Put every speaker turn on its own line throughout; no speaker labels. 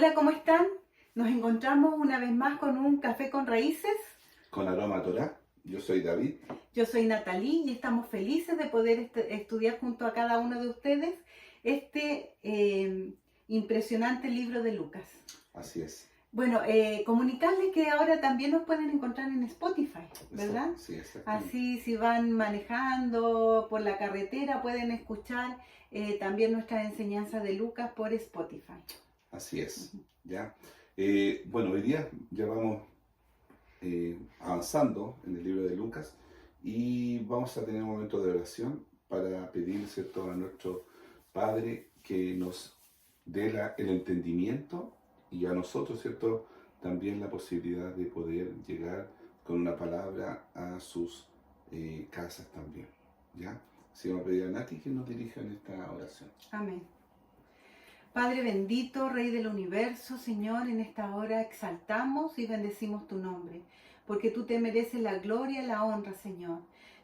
Hola, ¿cómo están? Nos encontramos una vez más con un café con raíces.
Con aroma a Torá. Yo soy David.
Yo soy Natalie y estamos felices de poder estudiar junto a cada uno de ustedes este impresionante libro de Lucas.
Así es.
Bueno, comunicarles que ahora también nos pueden encontrar en Spotify, ¿verdad?
Sí, exactamente.
Así si van manejando por la carretera pueden escuchar también nuestra enseñanza de Lucas por Spotify.
Así es. ¿Ya? Bueno, hoy día ya vamos avanzando en el libro de Lucas y vamos a tener un momento de oración para pedir, ¿cierto?, a nuestro Padre que nos dé el entendimiento y a nosotros, ¿cierto?, también la posibilidad de poder llegar con una palabra a sus casas también. ¿Ya? Así vamos a pedir a Nati que nos dirija en esta oración.
Amén. Padre bendito, Rey del universo, Señor, en esta hora exaltamos y bendecimos tu nombre, porque tú te mereces la gloria y la honra, Señor.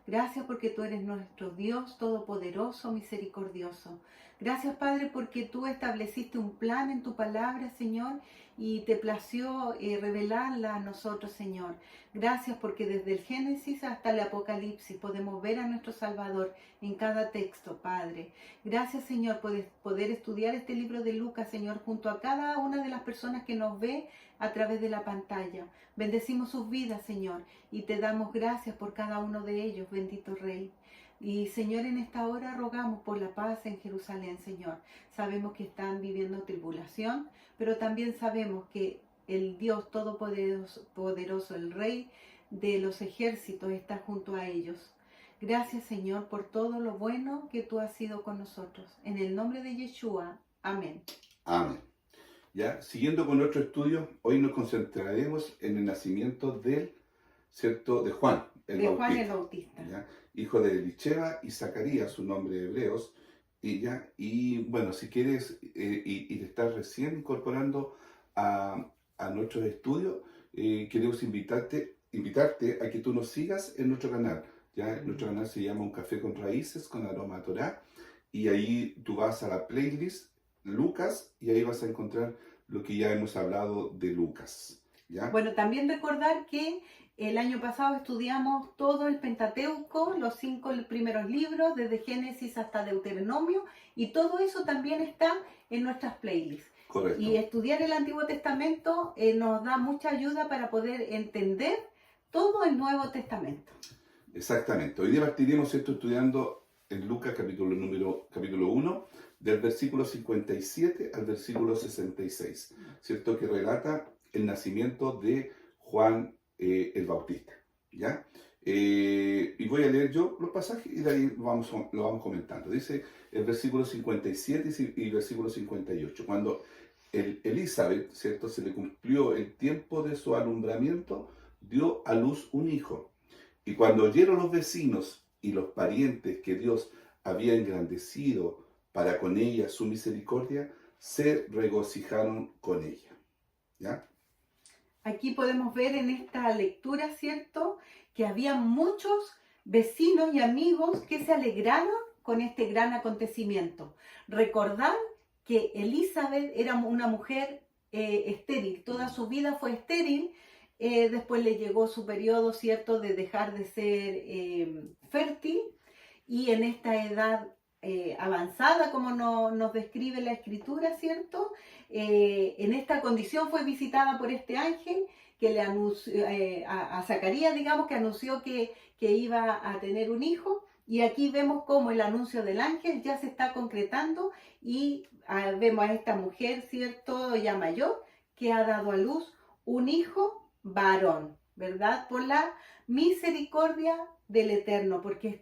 Gracias porque tú eres nuestro Dios todopoderoso, misericordioso. Gracias, Padre, porque tú estableciste un plan en tu palabra, Señor, y te plació revelarla a nosotros, Señor. Gracias porque desde el Génesis hasta el Apocalipsis podemos ver a nuestro Salvador en cada texto, Padre. Gracias, Señor, por poder estudiar este libro de Lucas, Señor, junto a cada una de las personas que nos ve a través de la pantalla. Bendecimos sus vidas, Señor, y te damos gracias por cada uno de ellos, bendito Rey. Y, Señor, en esta hora rogamos por la paz en Jerusalén, Señor. Sabemos que están viviendo tribulación, pero también sabemos que el Dios Todopoderoso, el Rey de los ejércitos, está junto a ellos. Gracias, Señor, por todo lo bueno que tú has sido con nosotros. En el nombre de Yeshua. Amén.
Amén. Ya, siguiendo con nuestro estudio, hoy nos concentraremos en el nacimiento ¿cierto?, de Juan el
de
Bautista.
Juan el Bautista.
¿Ya? Hijo de Elicheva y Zacarías, su nombre de hebreos. Y bueno, si quieres y te estás recién incorporando a nuestros estudios, queremos invitarte a que tú nos sigas en nuestro canal. ¿Ya? Nuestro canal se llama Un Café con Raíces con Aroma a Torá, y ahí tú vas a la playlist Lucas y ahí vas a encontrar lo que ya hemos hablado de Lucas. ¿Ya?
Bueno, también recordar que el año pasado estudiamos todo el Pentateuco, los 5 primeros libros, desde Génesis hasta Deuteronomio, y todo eso también está en nuestras playlists.
Correcto.
Y estudiar el Antiguo Testamento nos da mucha ayuda para poder entender todo el Nuevo Testamento.
Exactamente. Hoy día partiremos, ¿cierto?, estudiando en Lucas capítulo 1, del versículo 57 al versículo 66, ¿cierto?, que relata el nacimiento de Juan el Bautista. ¿Ya? Y voy a leer yo los pasajes y de ahí lo vamos comentando. Dice el versículo 57 y el versículo 58. Cuando Elizabeth, ¿cierto?, se le cumplió el tiempo de su alumbramiento, dio a luz un hijo. Y cuando oyeron los vecinos y los parientes que Dios había engrandecido para con ella su misericordia, se regocijaron con ella. ¿Ya?
Aquí podemos ver en esta lectura, ¿cierto?, que había muchos vecinos y amigos que se alegraron con este gran acontecimiento. Recordar que Elizabeth era una mujer estéril, toda su vida fue estéril, después le llegó su periodo, ¿cierto?, de dejar de ser fértil, y en esta edad avanzada, como nos describe la escritura, ¿cierto? En esta condición fue visitada por este ángel que le anunció a Zacarías, digamos, que anunció que iba a tener un hijo. Y aquí vemos cómo el anuncio del ángel ya se está concretando y vemos a esta mujer, ¿cierto?, ya mayor, que ha dado a luz un hijo varón, ¿verdad? Por la misericordia del Eterno, porque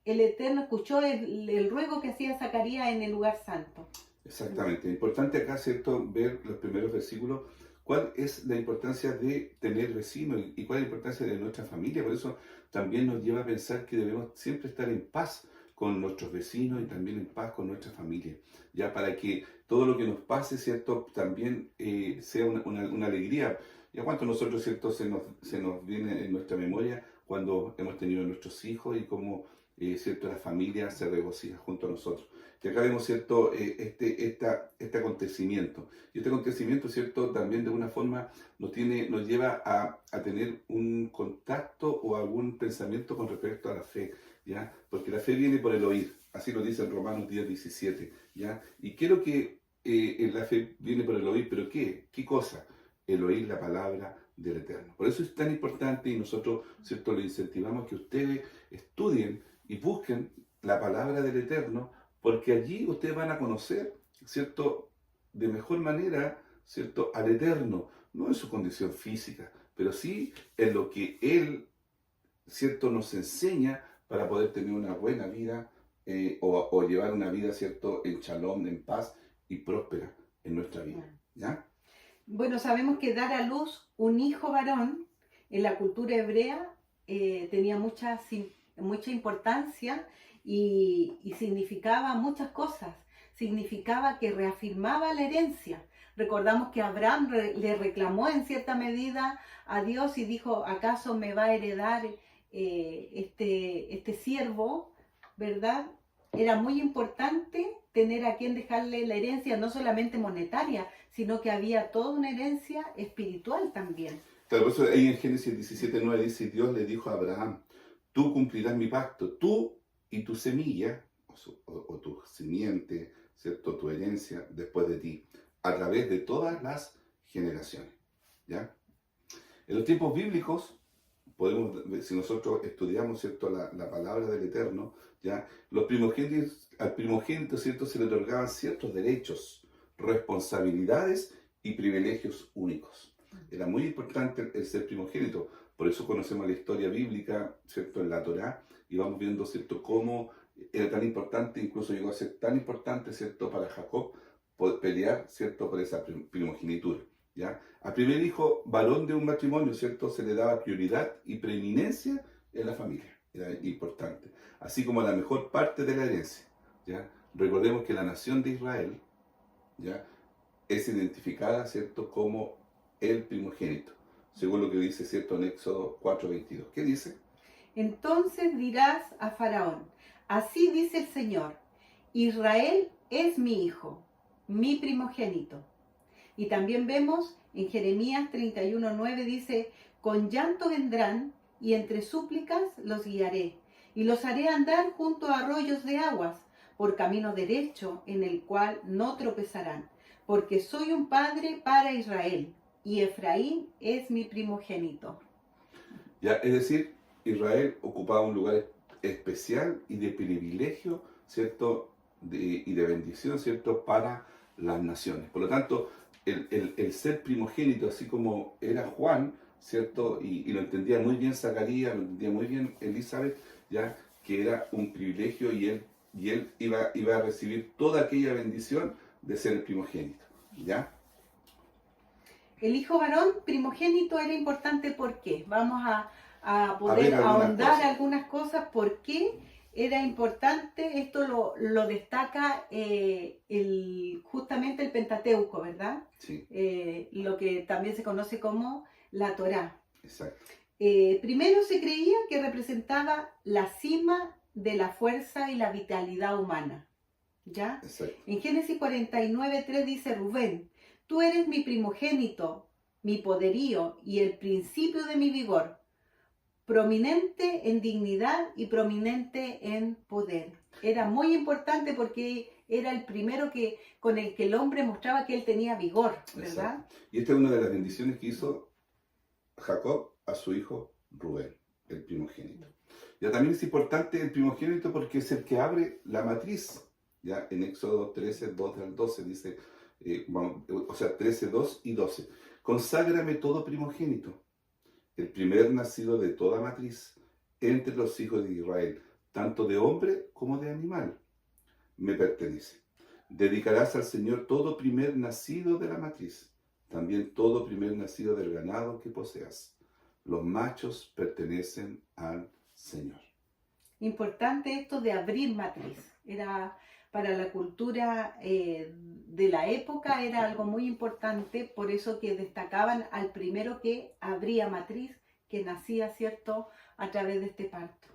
el Eterno escuchó el ruego que hacía Zacarías en el lugar santo.
Exactamente. Importante acá, ¿cierto?, ver los primeros versículos, cuál es la importancia de tener vecinos y cuál es la importancia de nuestra familia. Por eso también nos lleva a pensar que debemos siempre estar en paz con nuestros vecinos y también en paz con nuestra familia, ya para que todo lo que nos pase, ¿cierto?, también sea una alegría. ¿Y a cuánto nosotros, ¿cierto?, se nos viene en nuestra memoria cuando hemos tenido nuestros hijos y cómo ¿cierto? La familia se regocija junto a nosotros. Y acá vemos, ¿cierto? Este acontecimiento. Y este acontecimiento, ¿cierto? También de alguna forma nos lleva a tener un contacto o algún pensamiento con respecto a la fe, ¿ya? Porque la fe viene por el oír, así lo dice en Romanos 10:17, ¿ya? Y quiero que la fe viene por el oír, pero ¿qué? ¿Qué cosa? El oír la palabra del Eterno. Por eso es tan importante y nosotros, ¿cierto? Le incentivamos que ustedes estudien y busquen la palabra del Eterno, porque allí ustedes van a conocer, ¿cierto? De mejor manera, ¿cierto? Al Eterno, no en su condición física, pero sí en lo que Él, ¿cierto? Nos enseña para poder tener una buena vida o llevar una vida, ¿cierto? En shalom, en paz y próspera en nuestra vida, ¿ya?
Bueno, sabemos que dar a luz un hijo varón en la cultura hebrea tenía mucha importancia y significaba muchas cosas. Significaba que reafirmaba la herencia. Recordamos que Abraham le reclamó en cierta medida a Dios y dijo, ¿acaso me va a heredar este siervo? ¿Verdad? Era muy importante tener a quien dejarle la herencia, no solamente monetaria, sino que había toda una herencia espiritual también.
Claro, por eso ahí en Génesis 17:9 dice, Dios le dijo a Abraham, tú cumplirás mi pacto, tú y tu semilla, o tu simiente, ¿cierto? Tu herencia después de ti, a través de todas las generaciones, ¿ya? En los tiempos bíblicos, si nosotros estudiamos, ¿cierto? La palabra del Eterno, ¿ya? Al primogénito, ¿cierto? Se le otorgaban ciertos derechos, responsabilidades y privilegios únicos. Era muy importante el ser primogénito, por eso conocemos la historia bíblica, ¿cierto? En la Torá, y vamos viendo, ¿cierto? Cómo era tan importante, incluso llegó a ser tan importante, ¿cierto? Para Jacob pelear, ¿cierto? Por esa primogenitura, ¿ya? Al primer hijo varón de un matrimonio, ¿cierto? Se le daba prioridad y preeminencia en la familia, era importante, así como la mejor parte de la herencia, ¿ya? Recordemos que la nación de Israel, ¿ya? Es identificada, ¿cierto? Como el primogénito, según lo que dice, ¿cierto? En Éxodo 4:22. ¿Qué dice?
Entonces dirás a Faraón, así dice el Señor, Israel es mi hijo, mi primogénito. Y también vemos en Jeremías 31:9 dice, con llanto vendrán y entre súplicas los guiaré y los haré andar junto a arroyos de aguas por camino derecho en el cual no tropezarán, porque soy un padre para Israel y Efraín es mi primogénito.
Ya, es decir, Israel ocupaba un lugar especial y de privilegio, ¿cierto? Y de bendición, ¿cierto? Para las naciones. Por lo tanto, el ser primogénito, así como era Juan, ¿cierto? Y lo entendía muy bien Zacarías, lo entendía muy bien Elizabeth, ya que era un privilegio y él iba a recibir toda aquella bendición de ser el primogénito, ¿ya?
El hijo varón primogénito era importante, ¿por qué? Vamos a poder ahondar algunas cosas. ¿Por qué era importante? Esto lo destaca justamente el Pentateuco, ¿verdad?
Sí.
Lo que también se conoce como la Torá.
Exacto.
Primero se creía que representaba la cima de la fuerza y la vitalidad humana, ¿ya?
Exacto.
En Génesis 49:3 dice Rubén, tú eres mi primogénito, mi poderío y el principio de mi vigor, prominente en dignidad y prominente en poder. Era muy importante porque era el primero con el que el hombre mostraba que él tenía vigor, ¿verdad?
Exacto. Y esta es una de las bendiciones que hizo Jacob a su hijo Rubén, el primogénito. Ya también es importante el primogénito porque es el que abre la matriz. Ya en Éxodo 13:2-12 dice, 13:2 y 12. Conságrame todo primogénito, el primer nacido de toda matriz, entre los hijos de Israel, tanto de hombre como de animal, me pertenece. Dedicarás al Señor todo primer nacido de la matriz, también todo primer nacido del ganado que poseas. Los machos pertenecen al Señor.
Importante esto de abrir matriz. Era para la cultura de la época, era algo muy importante, por eso que destacaban al primero que abría matriz, que nacía, ¿cierto?, a través de este parto.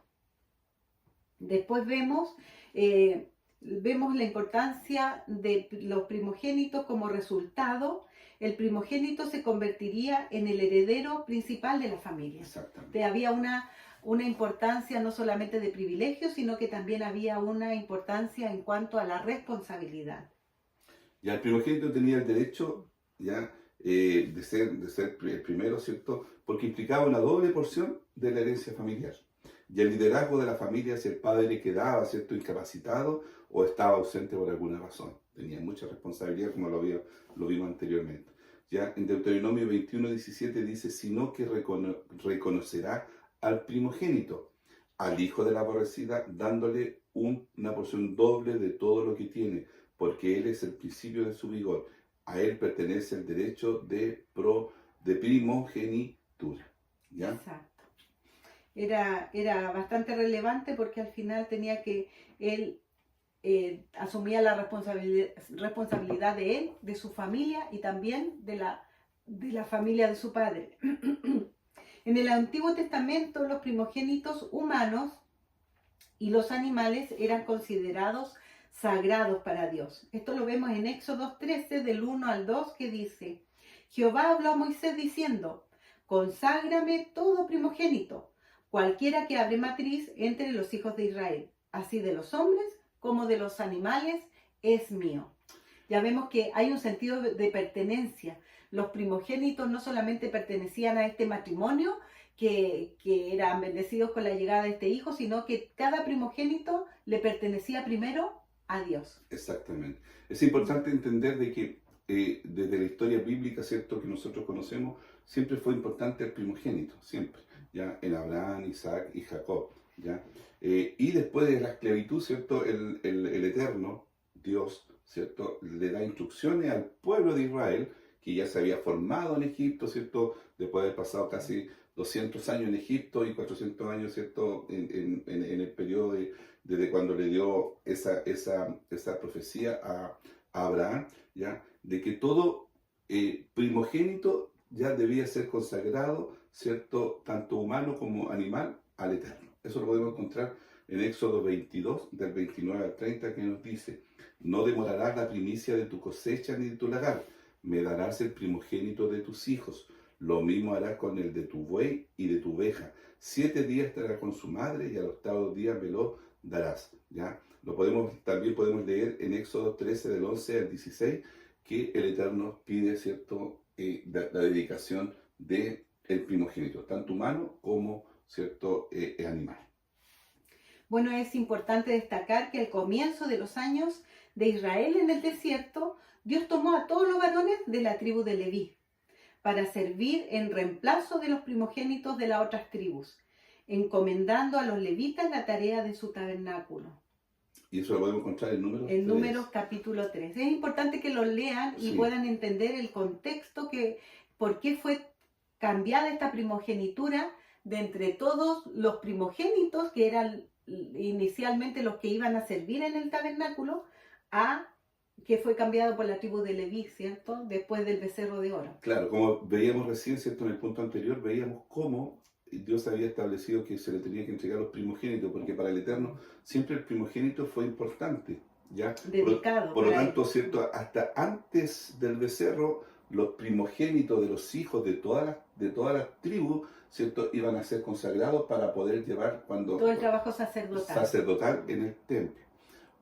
Después vemos la importancia de los primogénitos como resultado. El primogénito se convertiría en el heredero principal de la familia.
Exactamente.
Había una importancia no solamente de privilegio, sino que también había una importancia en cuanto a la responsabilidad.
Ya el primogénito tenía el derecho ya de ser el primero, ¿cierto? Porque implicaba una doble porción de la herencia familiar. Y el liderazgo de la familia, si el padre quedaba, ¿cierto?, incapacitado o estaba ausente por alguna razón. Tenía mucha responsabilidad, como lo vimos anteriormente. Ya en Deuteronomio 21:17 dice, sino que reconocerá al primogénito, al hijo de la aborrecida, dándole una porción doble de todo lo que tiene, porque él es el principio de su vigor. A él pertenece el derecho de primogenitura. ¿Ya?
Exacto. Era bastante relevante porque al final tenía que él asumía la responsabilidad de él, de su familia y también de la familia de su padre. En el Antiguo Testamento los primogénitos humanos y los animales eran considerados sagrados para Dios. Esto lo vemos en Éxodo 13 del 1 al 2 que dice, Jehová habló a Moisés diciendo, conságrame todo primogénito, cualquiera que abre matriz entre los hijos de Israel, así de los hombres como de los animales es mío. Ya vemos que hay un sentido de pertenencia. Los primogénitos no solamente pertenecían a este matrimonio, que eran bendecidos con la llegada de este hijo, sino que cada primogénito le pertenecía primero a Dios.
Exactamente. Es importante entender de que desde la historia bíblica, ¿cierto?, que nosotros conocemos, siempre fue importante el primogénito, siempre, ¿ya? En Abraham, Isaac y Jacob, ¿ya? Y después de la esclavitud, ¿cierto?, el Eterno, Dios, ¿cierto?, le da instrucciones al pueblo de Israel, que ya se había formado en Egipto, ¿cierto?, después de haber pasado casi 200 años en Egipto y 400 años, ¿cierto?, en el periodo desde cuando le dio esa profecía a Abraham, ¿ya?, de que todo primogénito ya debía ser consagrado, ¿cierto?, tanto humano como animal, al Eterno. Eso lo podemos encontrar en Éxodo 22, del 29 al 30, que nos dice, no demorarás la primicia de tu cosecha ni de tu lagar, me darás el primogénito de tus hijos, lo mismo harás con el de tu buey y de tu oveja. 7 días estará con su madre y al 8º día me lo darás. ¿Ya? También podemos leer en Éxodo 13, del 11 al 16, que el Eterno pide, ¿cierto?, la dedicación del primogénito, tanto humano como, ¿cierto?, animal.
Bueno, es importante destacar que al comienzo de los años de Israel en el desierto, Dios tomó a todos los varones de la tribu de Leví para servir en reemplazo de los primogénitos de las otras tribus, encomendando a los levitas la tarea de su tabernáculo.
Y eso lo podemos encontrar en Números 3.
Números capítulo 3. Es importante que lo lean y puedan entender el contexto, por qué fue cambiada esta primogenitura de entre todos los primogénitos, que eran inicialmente los que iban a servir en el tabernáculo, a que fue cambiado por la tribu de Leví, ¿cierto? Después del becerro de oro.
Claro, como veíamos recién, ¿cierto?, en el punto anterior, veíamos cómo Dios había establecido que se le tenía que entregar los primogénitos, porque para el Eterno siempre el primogénito fue importante, ¿ya?
Dedicado.
Por lo tanto, ¿cierto?, hasta antes del becerro, los primogénitos de los hijos de todas las tribus, ¿cierto?, iban a ser consagrados para poder llevar
todo el trabajo sacerdotal
en el templo.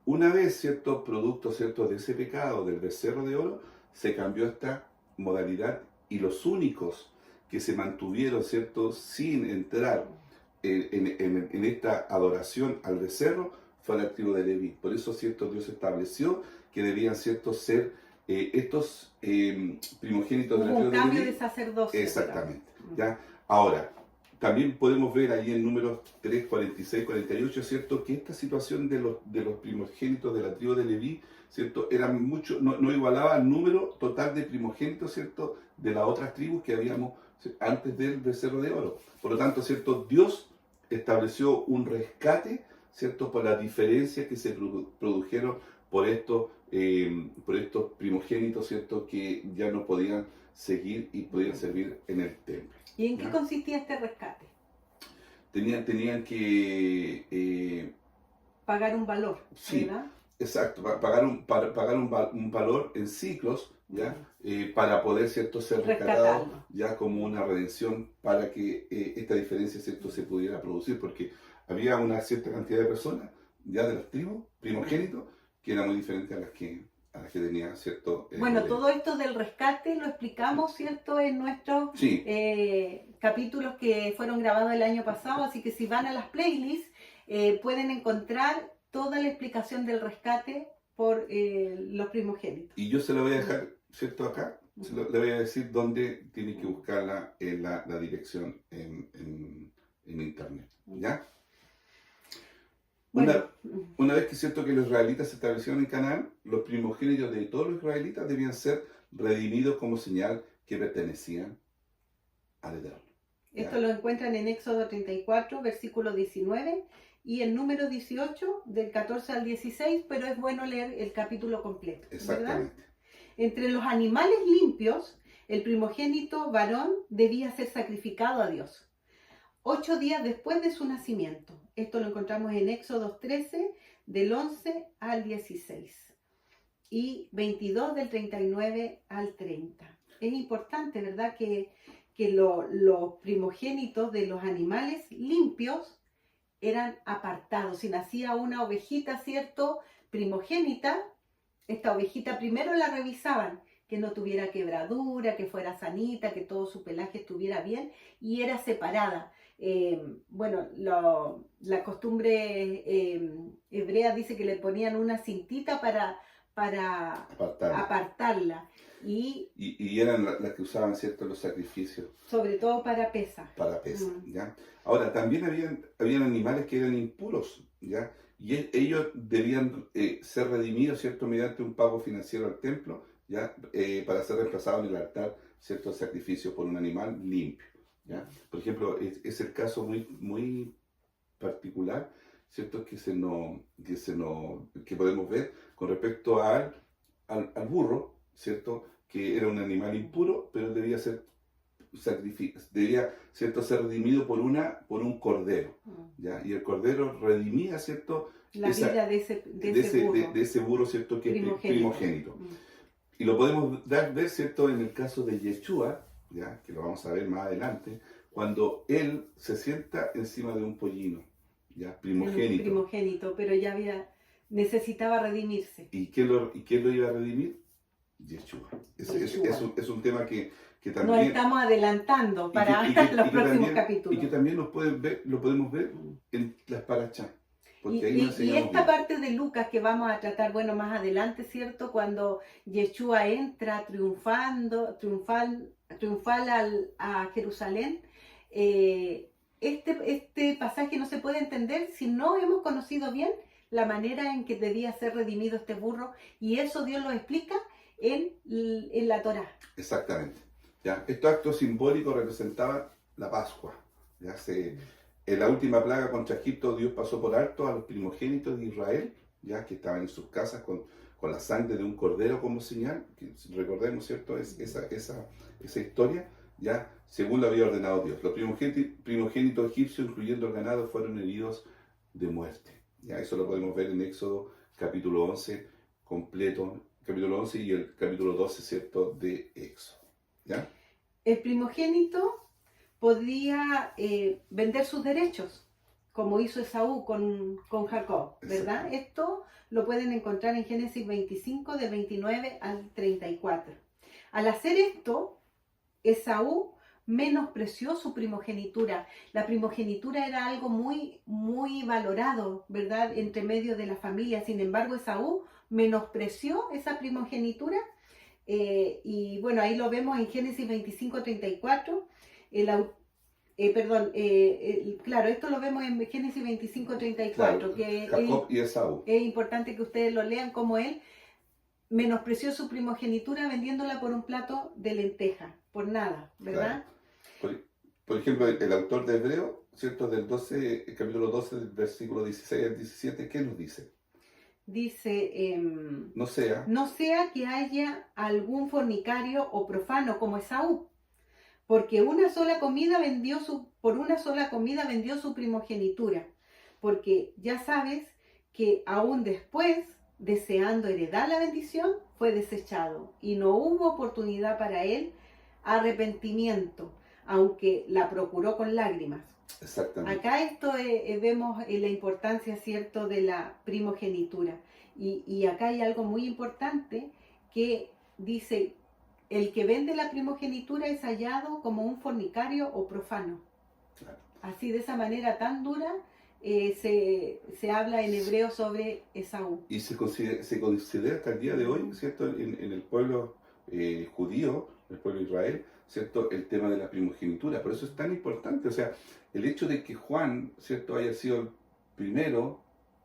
Una vez, ¿cierto?, producto, ¿cierto?, de ese pecado del becerro de oro, se cambió esta modalidad y los únicos que se mantuvieron, ¿cierto?, sin entrar en esta adoración al becerro fue la tribu de Leví. Por eso, ¿cierto?, Dios estableció que debían, ¿cierto?, ser estos primogénitos de la tribu de Leví.
Un cambio de sacerdocio.
Exactamente. ¿Ya? Ahora, también podemos ver ahí en Números 3, 46, 48, ¿cierto?, que esta situación de los primogénitos de la tribu de Leví, ¿cierto?, era mucho, no igualaba al número total de primogénitos, ¿cierto?, de las otras tribus que habíamos antes del becerro de oro. Por lo tanto, ¿cierto?, Dios estableció un rescate, ¿cierto?, por las diferencias que se produjeron por estos primogénitos, ¿cierto?, que ya no podían seguir y podían servir en el templo.
¿Y en qué consistía este rescate?
Tenían que
pagar un valor,
Sí,
¿verdad?
exacto, pagar un valor en ciclos, ¿ya? Para poder, ¿cierto?, ser rescatado,
Rescatarlo.
ya como una redención para que esta diferencia, ¿cierto?, se pudiera producir, porque había una cierta cantidad de personas, ya de las tribus, primogénitos, que eran muy diferentes a las que tenía, ¿cierto?,
Bueno,
Rubén.
todo esto del rescate lo explicamos, ¿cierto?, en nuestros
Sí,
capítulos que fueron grabados el año pasado, así que si van a las playlists pueden encontrar toda la explicación del rescate por los primogénitos.
y yo se lo voy a dejar, ¿cierto?, acá, le voy a decir dónde tiene que buscarla en la dirección en internet, ¿ya?
Bueno,
Una vez que es cierto que los israelitas se establecieron en Canaán, los primogénitos de todos los israelitas debían ser redimidos como señal que pertenecían al Eterno. ¿Ya?
esto lo encuentran en Éxodo 34, versículo 19, y el número 18, del 14 al 16, pero es bueno leer el capítulo completo, ¿verdad?
Exactamente.
Entre los animales limpios, el primogénito varón debía ser sacrificado a Dios 8 días después de su nacimiento. Esto lo encontramos en Éxodo 13, del 11 al 16, y 22 del 39 al 30. Es importante, ¿verdad?, que los primogénitos de los animales limpios eran apartados. Si nacía una ovejita, ¿cierto?, primogénita, esta ovejita primero la revisaban, que no tuviera quebradura, que fuera sanita, que todo su pelaje estuviera bien, y era separada. Bueno, la costumbre hebrea dice que le ponían una cintita para apartarla.
Y eran las que usaban, ¿cierto?, los sacrificios.
Sobre todo para pesas.
Para pesas, ¿ya? Ahora, también habían animales que eran impuros, ¿ya? Y ellos debían ser redimidos, ¿cierto?, mediante un pago financiero al templo, ¿ya? Para ser reemplazados en el altar, ¿cierto?, sacrificio por un animal limpio, ¿ya? Por ejemplo, es el caso muy, muy particular, ¿cierto?, que podemos ver con respecto al burro, ¿cierto?, que era un animal impuro, pero debía ser ¿cierto?, ser redimido por un cordero, ¿ya? Y el cordero redimía, ¿cierto?,
la vida de ese burro,
¿cierto?, que es
primogénito.
primogénito. Y lo podemos ver, ¿cierto?, en el caso de Yeshua, ¿ya?, que lo vamos a ver más adelante, cuando él se sienta encima de un pollino, ¿ya?, primogénito.
Pero ya necesitaba redimirse.
¿Y quién lo iba a redimir? Yeshua. Es un tema que también...
Nos estamos adelantando para los próximos capítulos.
Y que también lo podemos ver en las parachas.
Y esta parte de Lucas que vamos a tratar, bueno, más adelante, ¿cierto? Cuando Yeshua entra triunfal a Jerusalén, este pasaje no se puede entender si no hemos conocido bien la manera en que debía ser redimido este burro, y eso Dios lo explica en la Torá.
Exactamente. ¿Ya? Estos actos simbólicos representaban la Pascua. ¿Ya? En la última plaga contra Egipto, Dios pasó por alto a los primogénitos de Israel, ya que estaban en sus casas con la sangre de un cordero como señal, que recordemos, ¿cierto?, esa historia, ya según lo había ordenado Dios. Los primogénitos egipcios, incluyendo el ganado, fueron heridos de muerte. Ya eso lo podemos ver en Éxodo capítulo 11 completo, capítulo 11 y el capítulo 12, ¿cierto?, de Éxodo. ¿Ya?
El primogénito podía vender sus derechos, como hizo Esaú con Jacob, ¿verdad? Esto lo pueden encontrar en Génesis 25, de 29 al 34. Al hacer esto, Esaú menospreció su primogenitura. La primogenitura era algo muy, muy valorado, ¿verdad?, entre medio de la familia. Sin embargo, Esaú menospreció esa primogenitura. Y bueno, ahí lo vemos en Génesis 25, 34. Claro, esto lo vemos en Génesis 25, 34. Claro, que
Jacob y Esaú.
Es importante que ustedes lo lean, como él menospreció su primogenitura vendiéndola por un plato de lenteja, por nada, ¿verdad?
Claro. Por ejemplo, el autor de Hebreo, ¿cierto?, del capítulo 12, del versículo 16 al 17, ¿qué nos dice?
Dice,
no sea
que haya algún fornicario o profano como Esaú, porque por una sola comida vendió su primogenitura, porque ya sabes que aún después, deseando heredar la bendición, fue desechado y no hubo oportunidad para él arrepentimiento, aunque la procuró con lágrimas.
Exactamente.
Acá esto vemos la importancia, ¿cierto?, de la primogenitura. Y acá hay algo muy importante que dice, el que vende la primogenitura es hallado como un fornicario o profano.
Claro.
Así, de esa manera tan dura, se habla en hebreo sobre Esaú.
Y se considera hasta el día de hoy, ¿cierto? En el pueblo judío, el pueblo de Israel, ¿cierto? El tema de la primogenitura. Por eso es tan importante. O sea, el hecho de que Juan, ¿cierto?, haya sido el primero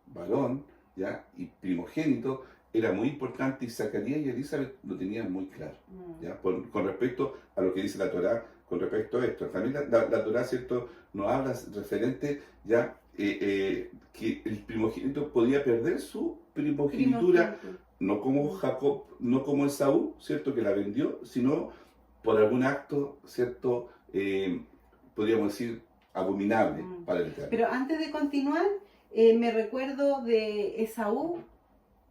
varón, ¿ya?, y primogénito, era muy importante, y Zacarías y Elizabeth lo tenían muy claro, ¿ya? Con respecto a lo que dice la Torá, con respecto a esto. También la Torá, ¿cierto?, nos habla referente, ya, que el primogénito podía perder su primogenitura, no como Jacob, no como Esaú, ¿cierto?, que la vendió, sino por algún acto, ¿cierto?, podríamos decir, abominable para el Eterno.
Pero antes de continuar, me recuerdo de Esaú,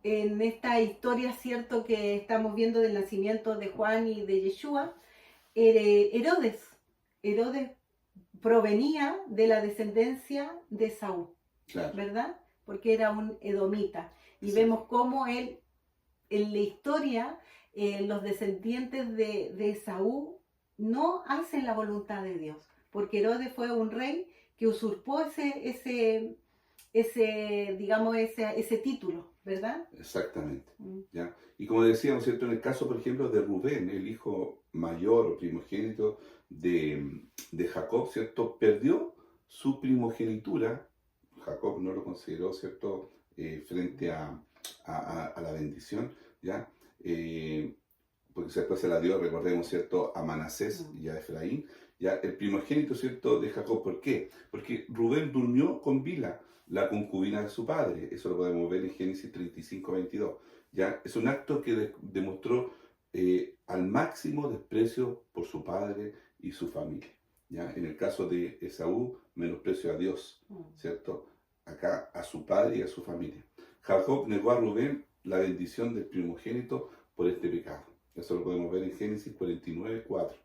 en esta historia, ¿cierto?, que estamos viendo del nacimiento de Juan y de Yeshua. Herodes provenía de la descendencia de Esaú,
Claro.
¿verdad? Porque era un edomita. Y
Sí.
vemos cómo él, en la historia, los descendientes de Esaú no hacen la voluntad de Dios, porque Herodes fue un rey que usurpó ese título, ¿verdad?
Exactamente. ¿Ya? Y como decíamos, ¿cierto?, en el caso, por ejemplo, de Rubén, el hijo mayor o primogénito de Jacob, ¿cierto?, perdió su primogenitura. Jacob no lo consideró, ¿cierto?, frente a la bendición, ¿ya? Porque después se la dio, recordemos, ¿cierto?, a Manasés y a Efraín, ya, el primogénito, ¿cierto?, de Jacob. ¿Por qué? Porque Rubén durmió con Bila, la concubina de su padre. Eso lo podemos ver en Génesis 35, 22. ¿Ya? Es un acto que demostró al máximo desprecio por su padre y su familia. ¿Ya? En el caso de Esaú, menosprecio a Dios, ¿cierto? Acá a su padre y a su familia. Jacob negó a Rubén la bendición del primogénito por este pecado. Eso lo podemos ver en Génesis 49, 4.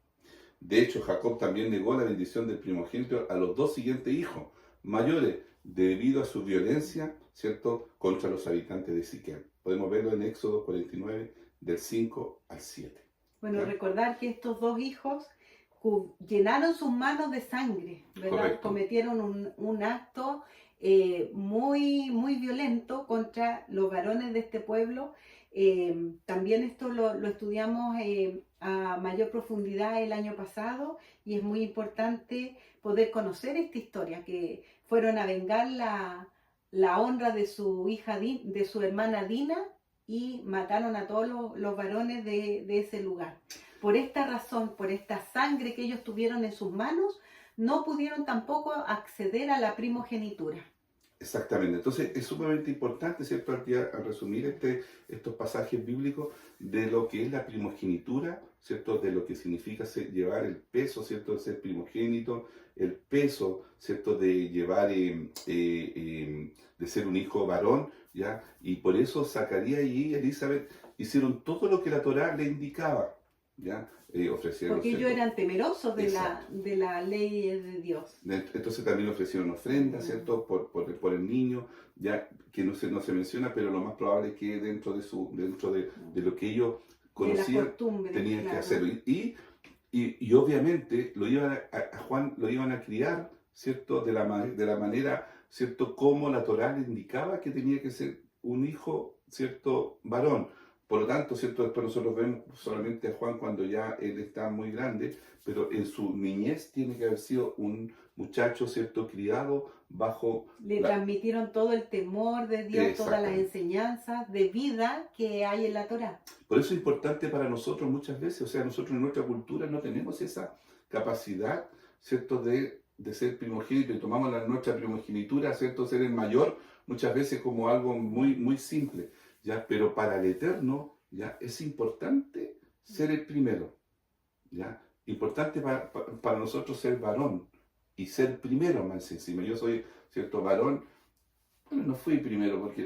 De hecho, Jacob también negó la bendición del primogénito a los dos siguientes hijos mayores, debido a su violencia, ¿cierto?, contra los habitantes de Siquem. Podemos verlo en Éxodo 49, del 5 al 7.
Bueno,
¿Ya?
Recordar que estos dos hijos llenaron sus manos de sangre, ¿verdad?
Correcto.
Cometieron un acto muy, muy violento contra los varones de este pueblo. También esto lo estudiamos a mayor profundidad el año pasado, y es muy importante poder conocer esta historia, que fueron a vengar la honra de su hija, de su hermana Dina, y mataron a todos los varones de ese lugar. Por esta razón, por esta sangre que ellos tuvieron en sus manos, no pudieron tampoco acceder a la primogenitura.
Exactamente. Entonces es sumamente importante, ¿cierto?, al resumir estos pasajes bíblicos, de lo que es la primogenitura, ¿cierto?, de lo que significa llevar el peso, ¿cierto?, de ser primogénito, el peso, ¿cierto?, de llevar, de ser un hijo varón, ¿ya? Y por eso Zacarías y Elizabeth hicieron todo lo que la Torá le indicaba, ¿ya? Ofrecieron,
Porque ellos
¿cierto?,
eran temerosos de
exacto,
la ley de Dios.
entonces también ofrecieron ofrendas, ¿cierto?, por el niño, ya que no se menciona, pero lo más probable es que dentro de lo que ellos conocían, tenían que hacerlo. Y obviamente a Juan lo iban a criar, ¿cierto?, de la manera, ¿cierto?, como la Torá le indicaba que tenía que ser un hijo, ¿cierto?, varón. Por lo tanto, ¿cierto?, después nosotros vemos solamente a Juan cuando ya él está muy grande, pero en su niñez tiene que haber sido un muchacho, ¿cierto?, criado bajo...
Le transmitieron todo el temor de Dios, todas las enseñanzas de vida que hay en la Torá.
Por eso es importante para nosotros muchas veces, o sea, nosotros en nuestra cultura no tenemos esa capacidad, ¿cierto?, de ser primogénito, y tomamos nuestra primogenitura, ¿cierto?, ser el mayor, muchas veces como algo muy, muy simple, ¿ya? Pero para el Eterno, ¿ya?, es importante ser el primero, ¿ya? Importante para nosotros ser varón y ser primero más encima. Yo soy, ¿cierto?, varón, Bueno, no fui primero porque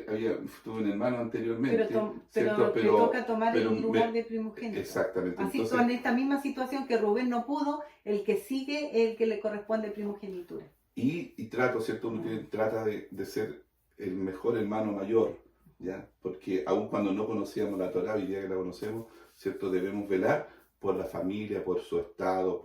tuve un hermano anteriormente,
pero
¿cierto?
te toca tomar
pero
el lugar de primogénito.
exactamente.
Así
Entonces,
con esta misma situación que Rubén no pudo, el que sigue es el que le corresponde primogenitura.
y trato, ¿cierto? Uno trata de ser el mejor hermano mayor, ¿ya? Porque aun cuando no conocíamos la Torá, hoy día que la conocemos, ¿cierto? Debemos velar por la familia, por su estado,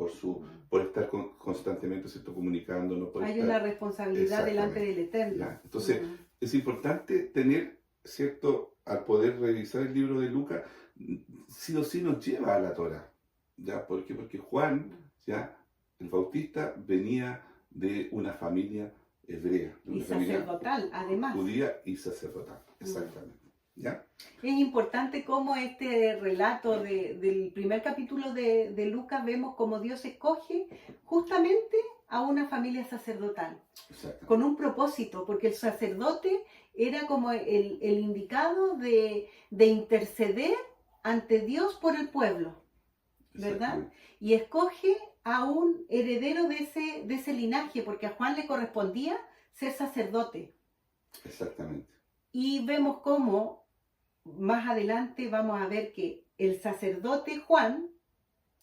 por estar constantemente, ¿cierto? Comunicándonos.
Hay una responsabilidad delante del Eterno.
¿Ya? Entonces, es importante tener, ¿cierto? Al poder revisar el libro de Lucas, sí o sí nos lleva a la Torá, ¿ya? ¿Por qué? Porque Juan, ¿ya? El Bautista venía de una familia hebrea, de
Y
una familia
sacerdotal, además.
judía y sacerdotal, exactamente. ¿Ya?
Es importante cómo este relato del primer capítulo de Lucas vemos cómo Dios escoge justamente a una familia sacerdotal, con un propósito, porque el sacerdote era como el indicado de interceder ante Dios por el pueblo, ¿verdad? Y escoge a un heredero de ese linaje, porque a Juan le correspondía ser sacerdote.
Exactamente.
Y vemos cómo más adelante vamos a ver que el sacerdote Juan,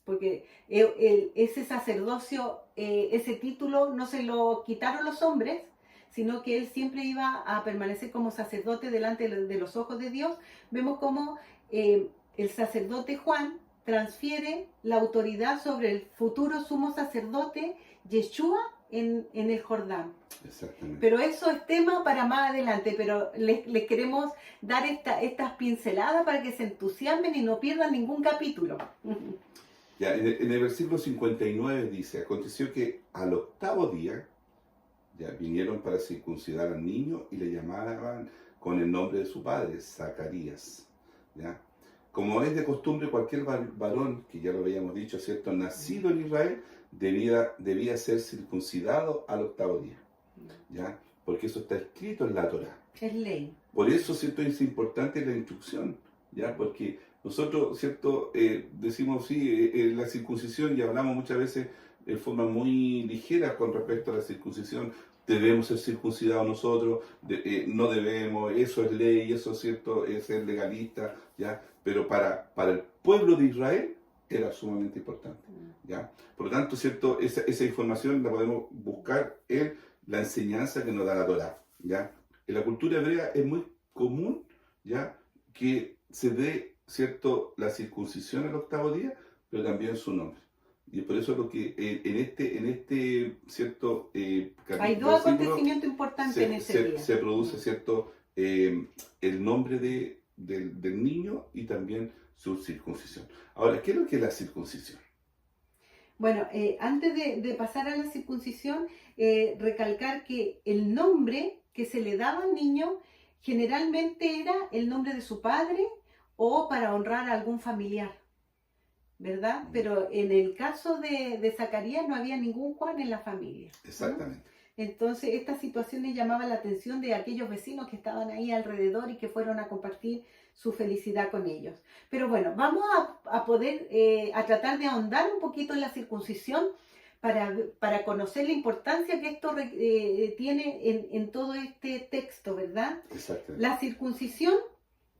porque ese sacerdocio, ese título no se lo quitaron los hombres, sino que él siempre iba a permanecer como sacerdote delante de los ojos de Dios. Vemos cómo el sacerdote Juan transfiere la autoridad sobre el futuro sumo sacerdote Yeshua en el Jordán.
Exactamente.
Pero eso es tema para más adelante, pero les queremos dar estas pinceladas para que se entusiasmen y no pierdan ningún capítulo.
Ya, en el versículo 59 dice, aconteció que al octavo día, ya vinieron para circuncidar al niño y le llamaban con el nombre de su padre, Zacarías. ¿Ya? Como es de costumbre, cualquier varón, que ya lo habíamos dicho, ¿cierto?, nacido en Israel, debía ser circuncidado al octavo día. ¿Ya? Porque eso está escrito en la Torá.
Es ley.
Por eso, ¿cierto?, es importante la instrucción, ¿ya? Porque nosotros, ¿cierto?, decimos, sí, la circuncisión, y hablamos muchas veces de forma muy ligera con respecto a la circuncisión. Debemos ser circuncidados nosotros, no debemos, eso es ley, eso, ¿cierto?, es ser legalista, ¿ya? Pero para el pueblo de Israel era sumamente importante, ¿ya? Por lo tanto, ¿cierto?, esa información la podemos buscar en la enseñanza que nos da la Torá, ¿ya? En la cultura hebrea es muy común, ¿ya?, que se dé, ¿cierto?, la circuncisión al octavo día, pero también su nombre. Y por eso lo que en este ¿cierto?,
hay dos acontecimientos importantes en ese día.
Se produce, ¿cierto?, el nombre del niño y también su circuncisión. Ahora, ¿qué es lo que es la circuncisión?
Bueno, antes de pasar a la circuncisión, recalcar que el nombre que se le daba al niño generalmente era el nombre de su padre o para honrar a algún familiar, ¿verdad? Pero en el caso de Zacarías no había ningún Juan en la familia.
Exactamente.
Entonces, estas situaciones llamaban la atención de aquellos vecinos que estaban ahí alrededor y que fueron a compartir su felicidad con ellos. Pero bueno, vamos a poder, a tratar de ahondar un poquito en la circuncisión para conocer la importancia que esto tiene en todo este texto, ¿verdad?
Exactamente.
La circuncisión,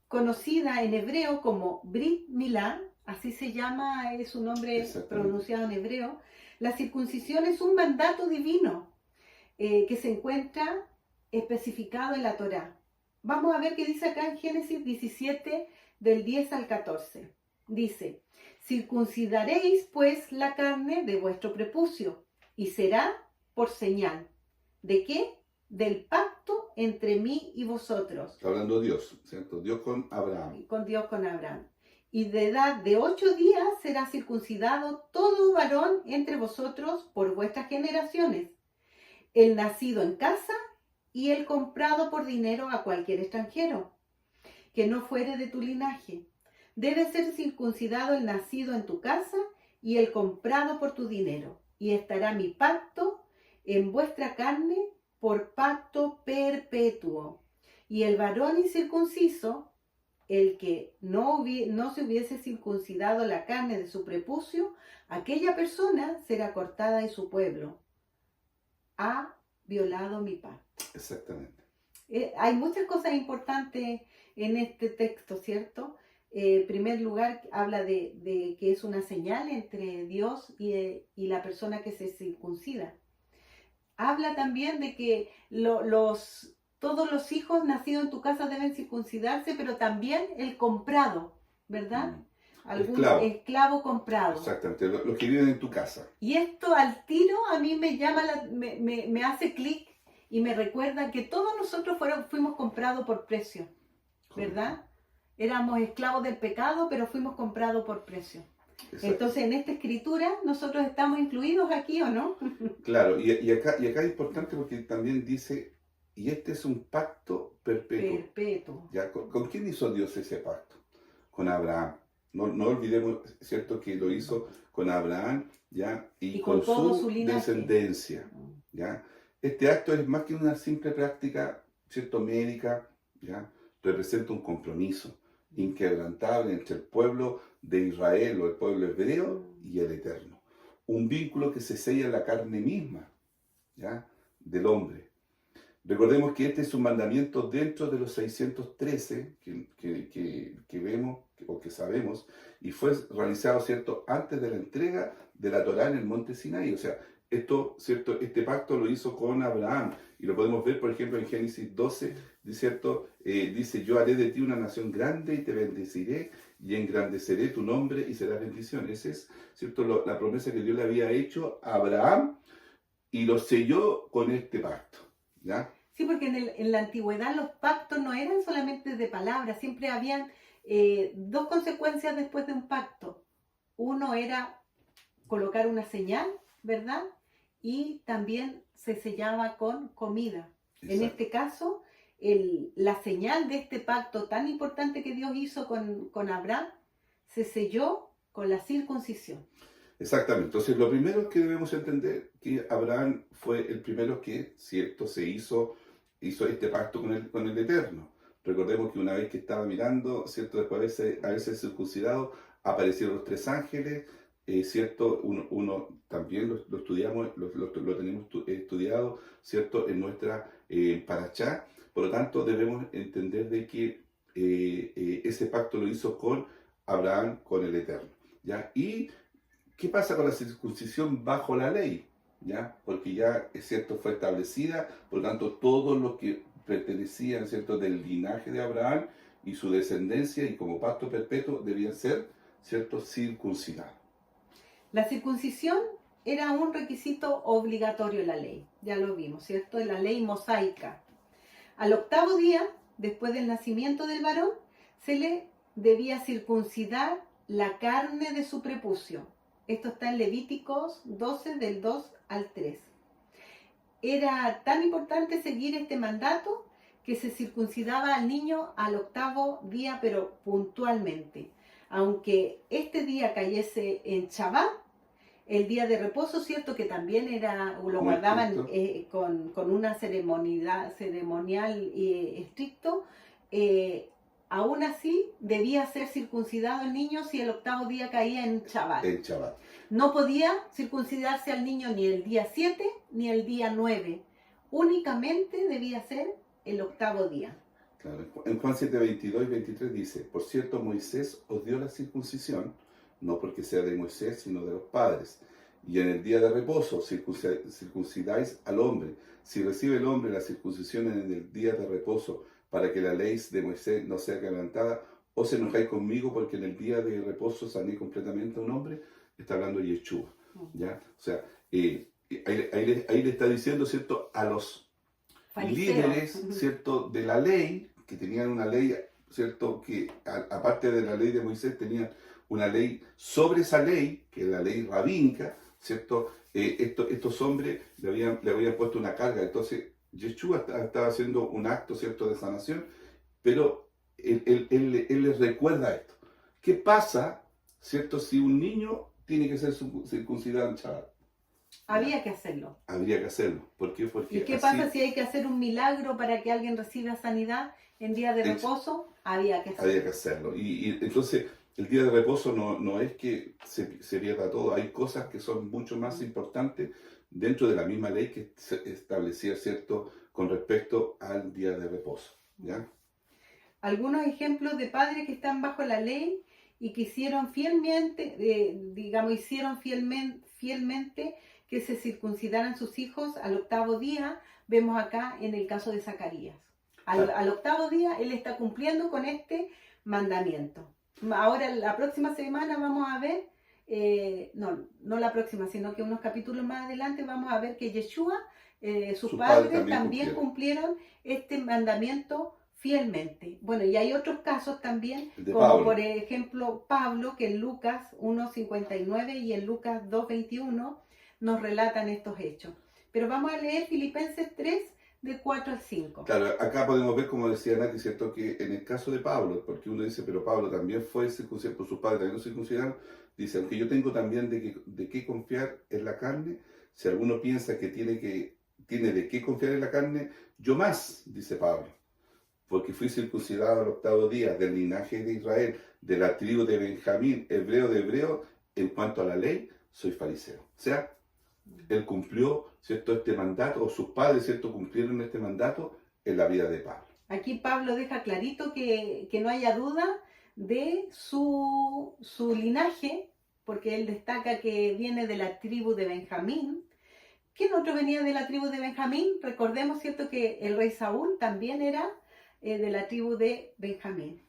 conocida en hebreo como Brit Milá, así se llama, es un nombre pronunciado en hebreo. La circuncisión es un mandato divino que se encuentra especificado en la Torá. Vamos a ver qué dice acá en Génesis 17, del 10 al 14. Dice, circuncidaréis pues la carne de vuestro prepucio, y será por señal. ¿De qué? Del pacto entre mí y vosotros.
Está hablando Dios, ¿cierto? Dios con Abraham.
Con Dios con Abraham. Y de edad de 8 días será circuncidado todo varón entre vosotros por vuestras generaciones, el nacido en casa y el comprado por dinero a cualquier extranjero, que no fuere de tu linaje. Debe ser circuncidado el nacido en tu casa y el comprado por tu dinero. Y estará mi pacto en vuestra carne por pacto perpetuo. Y el varón incircunciso, el que no se hubiese circuncidado la carne de su prepucio, aquella persona será cortada de su pueblo. Ha violado mi pacto.
Exactamente.
Hay muchas cosas importantes en este texto, ¿cierto? En primer lugar, habla de que es una señal entre Dios y la persona que se circuncida. Habla también de que todos los hijos nacidos en tu casa deben circuncidarse, pero también el comprado, ¿verdad? Algún esclavo comprado.
Exactamente, los que viven en tu casa.
Y esto al tiro a mí me llama, me hace clic y me recuerda que todos nosotros fuimos comprados por precio, ¿verdad? Éramos esclavos del pecado, pero fuimos comprados por precio. Exacto. Entonces, en esta escritura, nosotros estamos incluidos aquí, ¿o no?
Claro, y acá es importante porque también dice, y este es un pacto perpetuo.
Perpetuo.
¿Ya? ¿Con quién hizo Dios ese pacto? Con Abraham. No olvidemos, ¿cierto?, que lo hizo con Abraham, ¿ya? Y con su descendencia, ¿ya? Este acto es más que una simple práctica, ¿cierto?, médica, ¿ya? Representa un compromiso inquebrantable entre el pueblo de Israel o el pueblo hebreo y el Eterno. Un vínculo que se sella en la carne misma, ¿ya?, del hombre. Recordemos que este es un mandamiento dentro de los 613 que vemos o que sabemos, y fue realizado, ¿cierto?, antes de la entrega de la Torá en el monte Sinaí. O sea, esto, ¿cierto?, este pacto lo hizo con Abraham, y lo podemos ver, por ejemplo, en Génesis 12, ¿cierto? Dice, yo haré de ti una nación grande y te bendeciré, y engrandeceré tu nombre y serás bendición. Esa es, ¿cierto?, la promesa que Dios le había hecho a Abraham, y lo selló con este pacto, ¿ya?
Sí, porque en la antigüedad los pactos no eran solamente de palabras, siempre habían dos consecuencias después de un pacto. Uno era colocar una señal, ¿verdad? Y también se sellaba con comida. Exacto. En este caso, la señal de este pacto tan importante que Dios hizo con Abraham se selló con la circuncisión.
Exactamente. Entonces, lo primero que debemos entender que Abraham fue el primero que, ¿cierto?, hizo este pacto con el Eterno. Recordemos que una vez que estaba mirando, ¿cierto?, después de haberse circuncidado, aparecieron los tres ángeles, ¿cierto? Uno también lo estudiamos, lo tenemos estudiado, ¿cierto?, en nuestra Parashá. Por lo tanto, debemos entender de que ese pacto lo hizo con Abraham, con el Eterno, ¿ya? Y ¿qué pasa con la circuncisión bajo la ley? ¿Ya? Porque ya, es cierto, fue establecida, por lo tanto, todos los que pertenecían, ¿cierto?, del linaje de Abraham y su descendencia, y como pacto perpetuo, debían ser, ¿cierto?, circuncidados.
La circuncisión era un requisito obligatorio en la ley, ya lo vimos, ¿cierto?, en la ley mosaica. Al octavo día, después del nacimiento del varón, se le debía circuncidar la carne de su prepucio. Esto está en Levíticos 12, del 2 al 3. Era tan importante seguir este mandato que se circuncidaba al niño al octavo día, pero puntualmente. Aunque este día cayese en Shabbat, el día de reposo, cierto que también lo guardaban con una ceremonial estricto, aún así debía ser circuncidado el niño si el octavo día caía en Shabbat. No podía circuncidarse al niño ni el día 7 ni el día 9. Únicamente debía ser el octavo día.
Claro. En Juan 7, 22 y 23 dice, por cierto, Moisés os dio la circuncisión, no porque sea de Moisés, sino de los padres. Y en el día de reposo circuncidáis al hombre. Si recibe el hombre la circuncisión en el día de reposo, para que la ley de Moisés no sea quebrantada, os enojáis conmigo porque en el día de reposo sané completamente a un hombre. Está hablando Yeshua, ¿ya? O sea, ahí le está diciendo, ¿cierto?, a los líderes, ¿cierto?, de la ley, que tenían una ley, ¿cierto?, que aparte de la ley de Moisés tenían una ley sobre esa ley, que es la ley rabínica, ¿cierto? Estos hombres le habían puesto una carga. Entonces, Yeshua estaba haciendo un acto, ¿cierto?, de sanación, pero él les recuerda esto. ¿Qué pasa, ¿cierto?, si un niño tiene que ser circuncidado en Shabbat?
Había que hacerlo.
Habría que hacerlo. ¿Por qué? Porque
¿y qué pasa si hay que hacer un milagro para que alguien reciba sanidad en día de reposo? Había que hacerlo.
Había que hacerlo. Y entonces, el día de reposo no es que se pierda todo. Hay cosas que son mucho más importantes dentro de la misma ley que se establecía, ¿cierto?, con respecto al día de reposo, ¿ya?
Algunos ejemplos de padres que están bajo la ley y que hicieron fielmente, fielmente que se circuncidaran sus hijos al octavo día, vemos acá en el caso de Zacarías. Al octavo día él está cumpliendo con este mandamiento. Ahora la próxima semana vamos a ver, no la próxima, sino que unos capítulos más adelante vamos a ver que Yeshua, sus padres también cumplieron este mandamiento fielmente. Bueno, y hay otros casos también, como Pablo. Por ejemplo Pablo, que en Lucas 1:59 y en Lucas 2:21 nos relatan estos hechos. Pero vamos a leer Filipenses 3, de 4 al 5.
Claro, acá podemos ver, como decía Nati, ¿cierto?, que en el caso de Pablo, porque uno dice, pero Pablo también fue circuncidado, por sus padres también lo circuncidaron, dice, aunque yo tengo también de qué confiar en la carne, si alguno piensa que tiene de qué confiar en la carne, yo más, dice Pablo, porque fui circuncidado al octavo día, del linaje de Israel, de la tribu de Benjamín, hebreo de hebreo, en cuanto a la ley, soy fariseo. O sea, él cumplió, ¿cierto?, este mandato, o sus padres, ¿cierto?, cumplieron este mandato en la vida de Pablo.
Aquí Pablo deja clarito que no haya duda de su linaje, porque él destaca que viene de la tribu de Benjamín. ¿Quién otro venía de la tribu de Benjamín? Recordemos, ¿cierto?, que el rey Saúl también era de la tribu de Benjamín.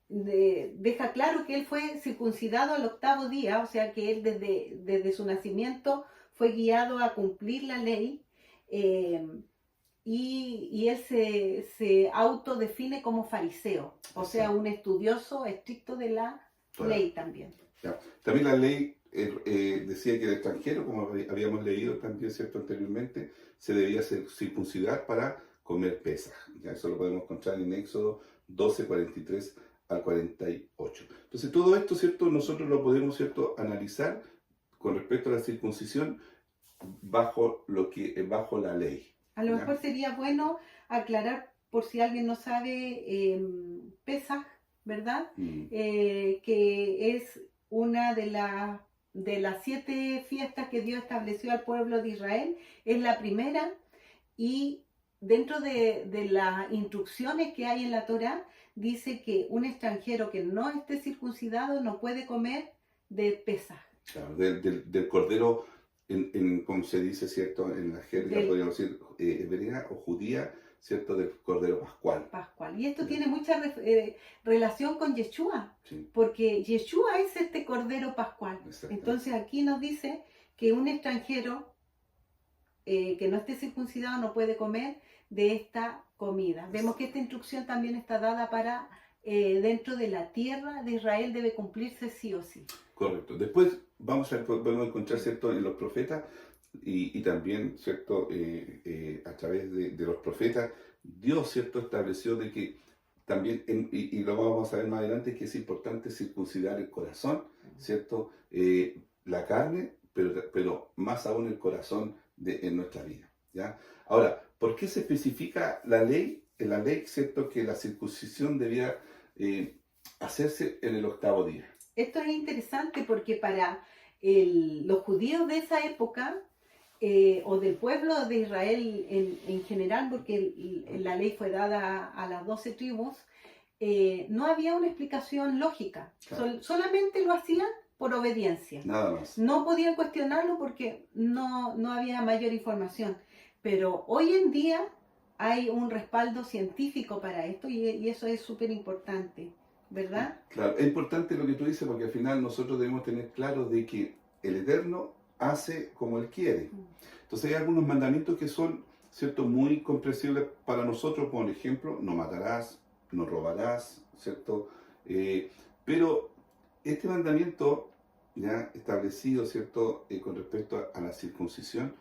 Deja claro que él fue circuncidado al octavo día, o sea que él desde su nacimiento fue guiado a cumplir la ley, y él se autodefine como fariseo, o sea, un estudioso estricto de la ley también.
Ya. También la ley decía que el extranjero, como habíamos leído también, ¿cierto?, anteriormente, se debía circuncidar para comer Pesaj. Ya, eso lo podemos encontrar en Éxodo 12, 43 al 48. Entonces todo esto, ¿cierto?, nosotros lo podemos, ¿cierto?, analizar con respecto a la circuncisión bajo la ley.
A lo mejor sería bueno aclarar, por si alguien no sabe, Pesaj, ¿verdad? Que es una de las 7 fiestas que Dios estableció al pueblo de Israel. Es la primera, y dentro de las instrucciones que hay en la Torá, dice que un extranjero que no esté circuncidado no puede comer de Pesaj.
Claro, del cordero, como se dice, ¿cierto?, en la jerga, podríamos decir, hebrea o judía, ¿cierto?, del cordero pascual.
Y esto tiene mucha relación con Yeshua, sí, porque Yeshua es este cordero pascual. Entonces aquí nos dice que un extranjero que no esté circuncidado no puede comer de esta comida. Vemos que esta instrucción también está dada para dentro de la tierra de Israel, debe cumplirse sí o sí.
Correcto. Después vamos a encontrar, ¿cierto?, en los profetas y también, ¿cierto?, a través de los profetas, Dios, ¿cierto?, estableció de que también, y lo vamos a ver más adelante, que es importante circuncidar el corazón, ¿cierto?, la carne, pero más aún el corazón en nuestra vida, ¿ya? Ahora, ¿por qué se especifica en la ley, ¿cierto?, que la circuncisión debía hacerse en el octavo día?
Esto es interesante porque para los judíos de esa época, o del pueblo de Israel en general, porque la ley fue dada a las 12 tribus, no había una explicación lógica. Claro. Solamente lo hacían por obediencia.
Nada más.
No podían cuestionarlo porque no había mayor información. Pero hoy en día hay un respaldo científico para esto y eso es súper importante, ¿verdad?
Claro, es importante lo que tú dices porque al final nosotros debemos tener claro de que el Eterno hace como Él quiere. Entonces hay algunos mandamientos que son, ¿cierto?, muy comprensibles para nosotros, por ejemplo, no matarás, no robarás, ¿cierto? Pero este mandamiento ya establecido, ¿cierto?, con respecto a la circuncisión,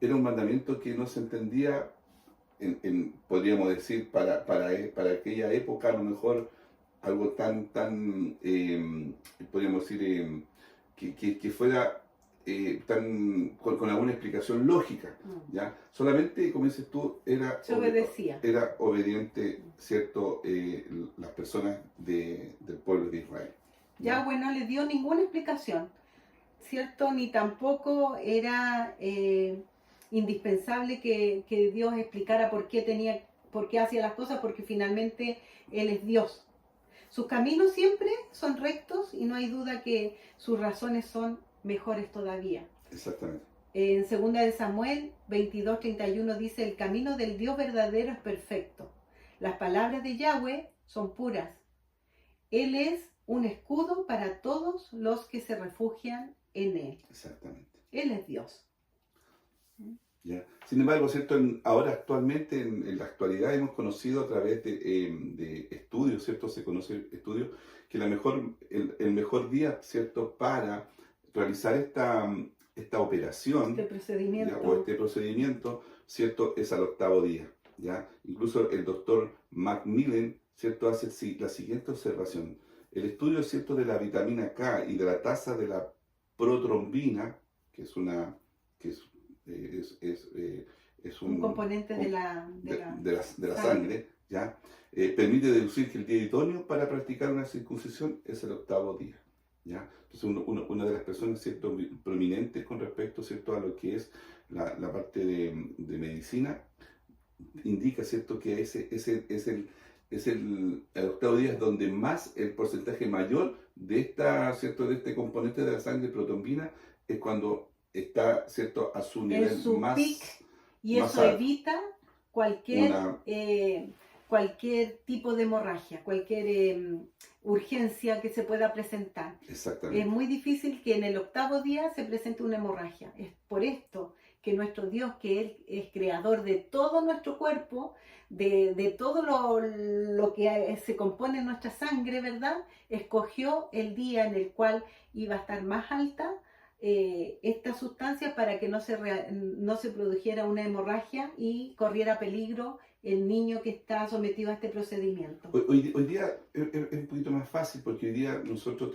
era un mandamiento que no se entendía, podríamos decir, para aquella época, a lo mejor algo tan podríamos decir, que fuera con alguna explicación lógica, ¿ya? Solamente, como dices tú, era obediente, ¿cierto?, las personas del pueblo de Israel.
Yahweh no le dio ninguna explicación. ¿cierto? Ni tampoco era indispensable que Dios explicara por qué hacía las cosas, porque finalmente Él es Dios. Sus caminos siempre son rectos y no hay duda que sus razones son mejores todavía.
Exactamente.
En 2 de Samuel 22:31 dice: el camino del Dios verdadero es perfecto. Las palabras de Yahweh son puras. Él es un escudo para todos los que se refugian en Él.
Exactamente.
Él es Dios.
¿Ya? Sin embargo, ¿cierto? Ahora actualmente, en la actualidad, hemos conocido a través de estudios, ¿cierto? Se conoce estudios que el mejor día, ¿cierto? Para realizar esta operación,
Este procedimiento.
¿ya? O este procedimiento, ¿cierto? Es al octavo día, ¿ya? Incluso el doctor Macmillan, ¿cierto? Hace la siguiente observación. El estudio, ¿cierto? De la vitamina K y de la tasa de la protrombina, que es una... Que es
un componente de la
sangre, ¿ya? Permite deducir que el día idóneo para practicar una circuncisión es el octavo día, ¿ya? Entonces una de las personas, ¿cierto?, prominentes con respecto, ¿cierto?, a lo que es la parte de medicina, indica, ¿cierto?, que ese es el octavo día es donde más el porcentaje mayor de ¿cierto?, de este componente de la sangre protrombina es cuando está, ¿cierto?, a su nivel
en su
más
pic, y
más
eso
alto.
evita cualquier tipo de hemorragia, cualquier urgencia que se pueda presentar.
Exactamente.
Es muy difícil que en el octavo día se presente una hemorragia. Es por esto que nuestro Dios, que Él es creador de todo nuestro cuerpo, de todo lo que se compone en nuestra sangre, ¿verdad? Escogió el día en el cual iba a estar más alta esta sustancia para que no se produjera una hemorragia y corriera peligro el niño que está sometido a este procedimiento.
Hoy día es un poquito más fácil porque hoy día nosotros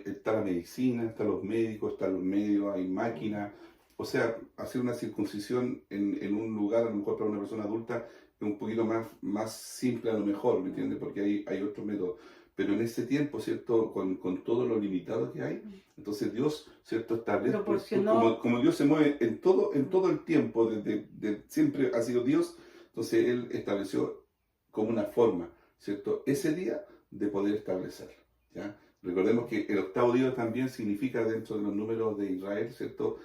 está la medicina, están los médicos, están los medios, hay máquinas. O sea, hacer una circuncisión en un lugar, a lo mejor para una persona adulta, es un poquito más simple a lo mejor, ¿me entiendes? Porque hay otros métodos. Pero en ese tiempo, ¿cierto? Con todo lo limitado que hay, entonces Dios, ¿cierto? Establece,
proporcionó,
como Dios se mueve en todo el tiempo, siempre ha sido Dios, entonces Él estableció como una forma, ¿cierto? Ese día de poder establecer, ¿ya? Recordemos que el octavo día también significa dentro de los números de Israel, ¿cierto?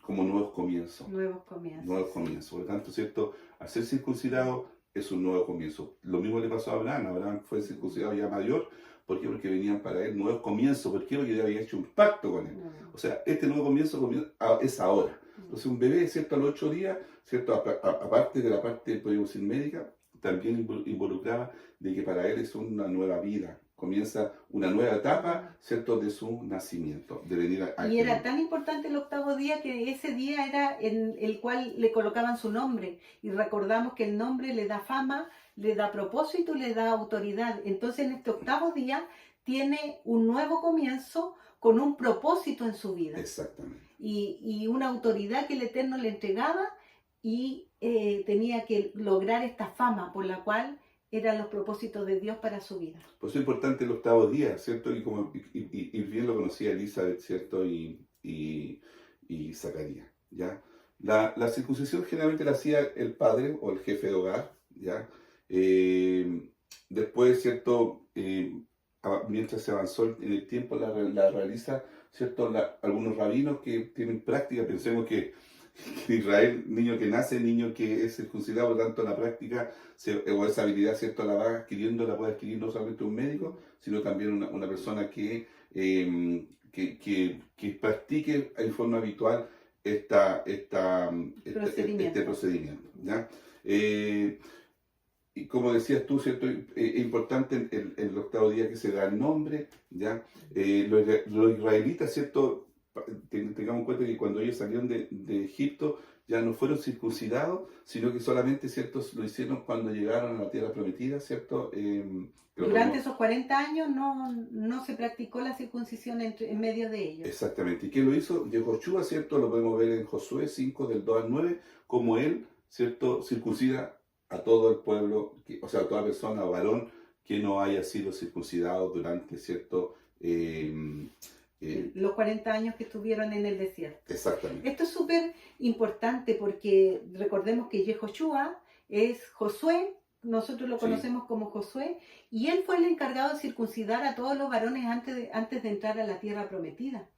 Como nuevos comienzos.
Nuevos comienzos.
Nuevos comienzos. Por lo tanto, ¿cierto? Al ser circuncidado es un nuevo comienzo. Lo mismo le pasó a Abraham. Abraham fue circuncidado ya mayor. ¿Por qué? Porque venían para él nuevos comienzos. ¿Por qué? Porque ya había hecho un pacto con él. O sea, este nuevo comienzo es ahora. Entonces, un bebé, ¿cierto? A los 8 días, ¿cierto? Aparte de la parte, podemos decir, médica, también involucraba de que para él es una nueva vida. Comienza una nueva etapa, ¿cierto?, de su nacimiento, de venir a
Y era tan importante el octavo día que ese día era en el cual le colocaban su nombre. Y recordamos que el nombre le da fama, le da propósito, le da autoridad. Entonces en este octavo día tiene un nuevo comienzo con un propósito en su vida.
Exactamente.
Y una autoridad que el Eterno le entregaba y tenía que lograr esta fama por la cual eran los propósitos de Dios para su vida.
Por eso es importante el octavo día, ¿cierto? Y bien lo conocía Elizabeth, ¿cierto? Y Zacarías, ¿ya? La circuncisión generalmente la hacía el padre o el jefe de hogar, ¿ya? Después, ¿cierto? Mientras se avanzó en el tiempo, la realiza, ¿cierto? Algunos rabinos que tienen práctica. Pensemos que Israel, niño que nace, niño que es circuncidado, por tanto la práctica o esa habilidad, ¿cierto?, la puede adquirir no solamente un médico, sino también una persona que practique en forma habitual este procedimiento, ¿ya? Y como decías tú, ¿cierto? Es importante el octavo día que se da el nombre, ¿ya? Los israelitas, ¿cierto? Tengamos en cuenta que cuando ellos salieron de Egipto ya no fueron circuncidados, sino que solamente, ¿cierto?, lo hicieron cuando llegaron a la tierra prometida, ¿cierto?
Durante esos 40 años no se practicó la circuncisión en medio de ellos.
Exactamente. ¿Y quién lo hizo? Yehoshua, ¿cierto? Lo podemos ver en Josué 5, del 2 al 9, como él, ¿cierto?, circuncida a todo el pueblo, o sea, a toda persona o varón que no haya sido circuncidado durante, ¿cierto?,
los 40 años que estuvieron en el desierto.
Exactamente.
Esto es súper importante porque recordemos que Yehoshua es Josué, nosotros lo
Sí.
conocemos como Josué, y él fue el encargado de circuncidar a todos los varones antes de entrar a la tierra prometida.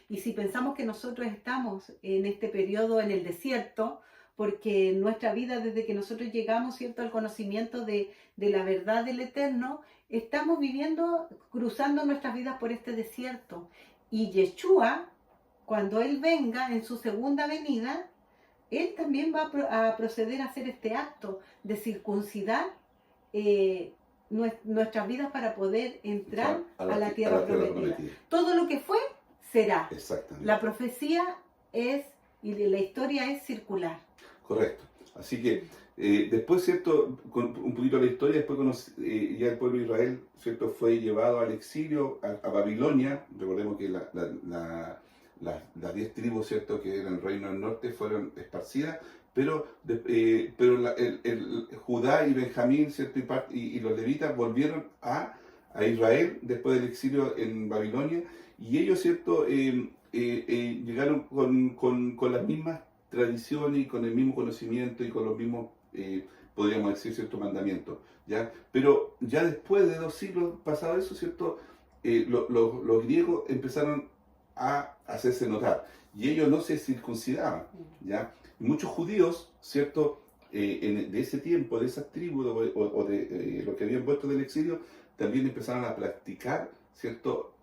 Y si pensamos que nosotros estamos en este periodo en el desierto, porque nuestra vida desde que nosotros llegamos, ¿cierto?, al conocimiento de la verdad del Eterno, estamos viviendo, cruzando nuestras vidas por este desierto. Y Yeshua, cuando Él venga en su segunda venida, Él también va a proceder a hacer este acto de circuncidar nuestras vidas para poder entrar a la tierra prometida. Todo lo que fue, será.
Exactamente.
La profecía es, y la historia es circular.
Correcto. Así que después, ¿cierto? Con un poquito de la historia, después ya el pueblo de Israel, ¿cierto? Fue llevado al exilio a Babilonia. Recordemos que las 10 tribus, ¿cierto? Que eran el reino del norte fueron esparcidas, pero Judá y Benjamín, ¿cierto? Y los levitas volvieron a Israel después del exilio en Babilonia, y ellos, ¿cierto? Llegaron con las mismas tradiciones y con el mismo conocimiento y con los mismos, podríamos decir, ciertos mandamientos, ¿ya? Pero ya después de 2 siglos pasado eso, ¿cierto? Los griegos empezaron a hacerse notar y ellos no se circuncidaban, ¿ya? Y muchos judíos, ¿cierto? De ese tiempo, de esas tribus o de los que habían vuelto del exilio, también empezaron a practicar, ¿cierto?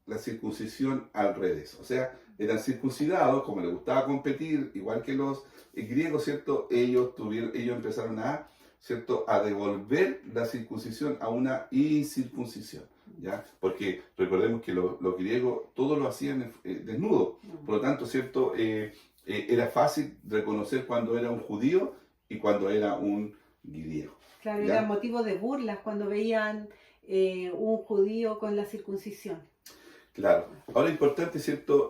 La circuncisión al revés, o sea, eran circuncidados, como les gustaba competir, igual que los griegos, ¿cierto? Ellos empezaron ¿cierto? A devolver la circuncisión a una incircuncisión, ¿ya? Porque recordemos que los griegos todo lo hacían desnudo, por lo tanto, ¿cierto? Era fácil reconocer cuando era un judío y cuando era un griego.
Claro,
¿ya?
era motivo de burlas cuando veían un judío con la circuncisión.
Claro. Ahora es importante, ¿cierto?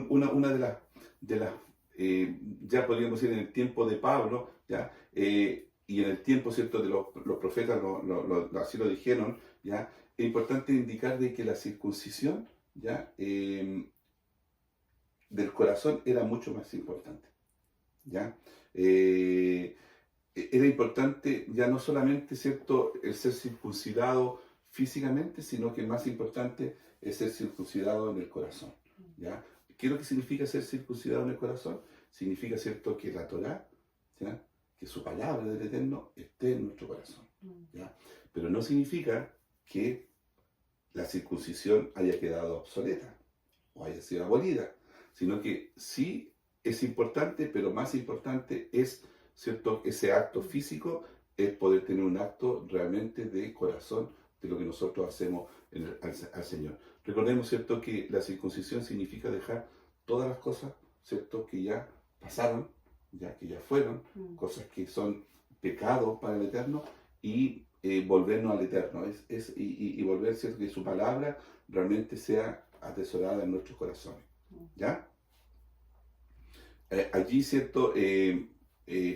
Una de las ya podríamos decir en el tiempo de Pablo, ¿ya? Y en el tiempo, ¿cierto?, de los profetas, así lo dijeron, ¿ya? Es importante indicar de que la circuncisión, ¿ya? Del corazón era mucho más importante, ¿ya? Era importante ya no solamente, ¿cierto?, el ser circuncidado físicamente, sino que más importante es ser circuncidado en el corazón, ¿ya? ¿Qué es lo que significa ser circuncidado en el corazón? Significa, ¿cierto?, que la Torá, ¿ya?, que su palabra del Eterno esté en nuestro corazón, ¿ya? Pero no significa que la circuncisión haya quedado obsoleta o haya sido abolida, sino que sí es importante, pero más importante es, ¿cierto?, ese acto físico, es poder tener un acto realmente de corazón de lo que nosotros hacemos al Señor. Recordemos, ¿cierto?, que la circuncisión significa dejar todas las cosas, ¿cierto?, que ya pasaron, que ya fueron, cosas que son pecados para el Eterno, y volvernos al Eterno, y volver, ¿cierto?, que su palabra realmente sea atesorada en nuestros corazones, ¿ya? Allí, ¿cierto?,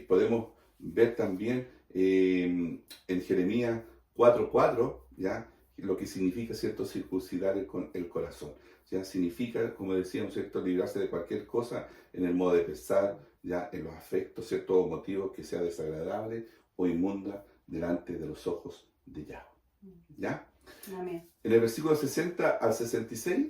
podemos ver también en Jeremías 4:4, ¿ya?, lo que significa, ¿cierto?, circuncidar el corazón. Ya significa, como decíamos, ¿cierto?, librarse de cualquier cosa en el modo de pensar, ya en los afectos, ¿cierto?, o motivos que sea desagradable o inmunda delante de los ojos de Yahweh. ¿Ya?
Amén.
En el versículo 60 al 66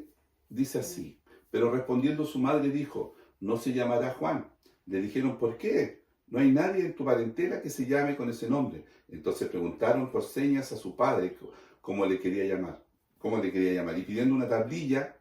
dice así: pero respondiendo su madre dijo, no se llamará Juan. Le dijeron, ¿por qué? No hay nadie en tu parentela que se llame con ese nombre. Entonces preguntaron por señas a su padre cómo le quería llamar. Y pidiendo una tablilla,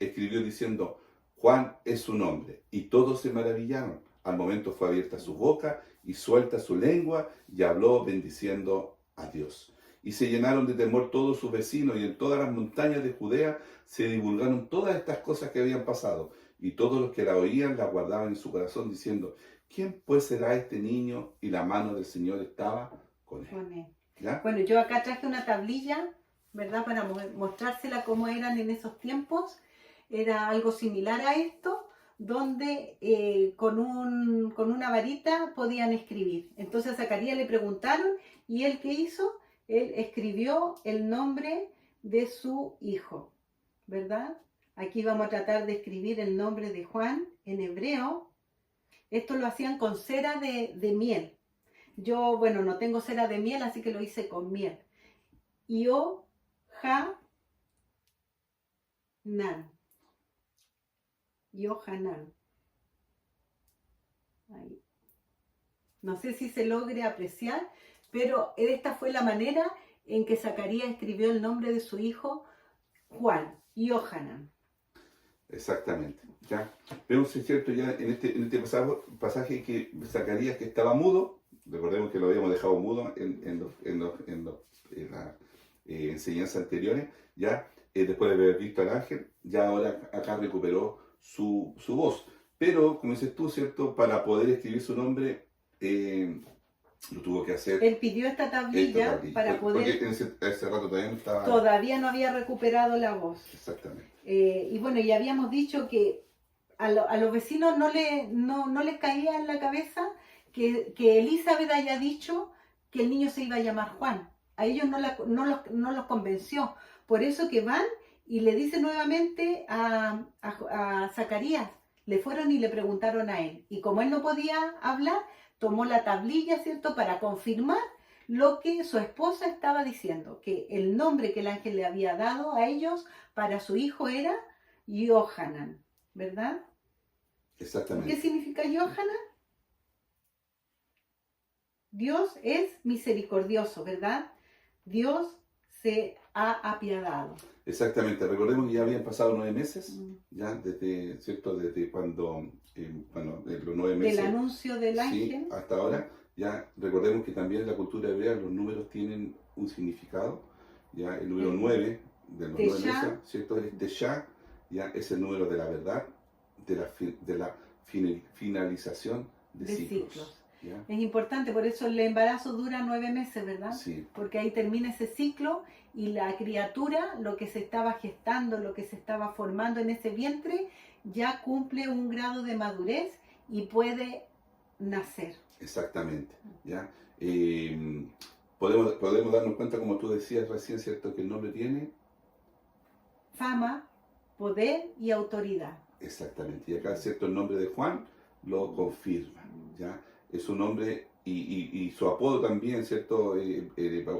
escribió diciendo, Juan es su nombre. Y todos se maravillaron. Al momento fue abierta su boca y suelta su lengua, y habló bendiciendo a Dios. Y se llenaron de temor todos sus vecinos, y en todas las montañas de Judea se divulgaron todas estas cosas que habían pasado. Y todos los que la oían la guardaban en su corazón, diciendo, ¿quién pues será este niño? Y la mano del Señor estaba con él. ¿Ya?
Bueno, yo acá traje una tablilla, ¿verdad?, para mostrársela cómo eran en esos tiempos. Era algo similar a esto, donde con una varita podían escribir. Entonces a Zacarías le preguntaron, y él, ¿qué hizo? Él escribió el nombre de su hijo, ¿verdad? Aquí vamos a tratar de escribir el nombre de Juan en hebreo. Esto lo hacían con cera de miel. Yo, bueno, no tengo cera de miel, así que lo hice con miel. Yohanan. Yohanan. Ahí. No sé si se logre apreciar, pero esta fue la manera en que Zacarías escribió el nombre de su hijo, Juan, Yohanan.
Exactamente. ¿Ya? Vemos, es cierto, ya en este pasaje que Zacarías, que estaba mudo, recordemos que lo habíamos dejado mudo en las enseñanzas anteriores, ya después de haber visto al ángel, ya ahora acá recuperó su voz. Pero, como dices tú, ¿cierto? Para poder escribir su nombre, lo tuvo que hacer.
Él pidió esta tablilla para poder...
Porque ese rato todavía no estaba...
Todavía no había recuperado la voz.
Exactamente.
Y bueno, ya habíamos dicho que a los vecinos no les caía en la cabeza que Elizabeth haya dicho que el niño se iba a llamar Juan. A ellos no los convenció. Por eso que van y le dicen nuevamente a Zacarías. Le fueron y le preguntaron a él. Y como él no podía hablar, tomó la tablilla, ¿cierto?, para confirmar lo que su esposa estaba diciendo, que el nombre que el ángel le había dado a ellos para su hijo era Yohanan, ¿verdad?
Exactamente.
¿Qué significa Yohanan? Dios es misericordioso, ¿verdad? Dios se ha apiadado.
Exactamente, recordemos que ya habían pasado 9 meses, ya desde, ¿cierto? Desde cuando, los 9 meses.
Del anuncio del ángel.
Sí, hasta ahora, ya recordemos que también en la cultura hebrea los números tienen un significado, ya el número 9 de los 9 meses, ¿cierto? Es Teshá, ya es el número de la verdad, de la finalización de ciclos. ¿Ya?
Es importante, por eso el embarazo dura 9 meses, ¿verdad?
Sí.
Porque ahí termina ese ciclo y la criatura, lo que se estaba gestando, lo que se estaba formando en ese vientre, ya cumple un grado de madurez y puede nacer.
Exactamente, ¿ya? Podemos darnos cuenta, como tú decías recién, ¿cierto? Que el nombre tiene
fama, poder y autoridad.
Exactamente, y acá, ¿cierto? El nombre de Juan lo confirma, ¿ya? Es un nombre y su apodo también, ¿cierto?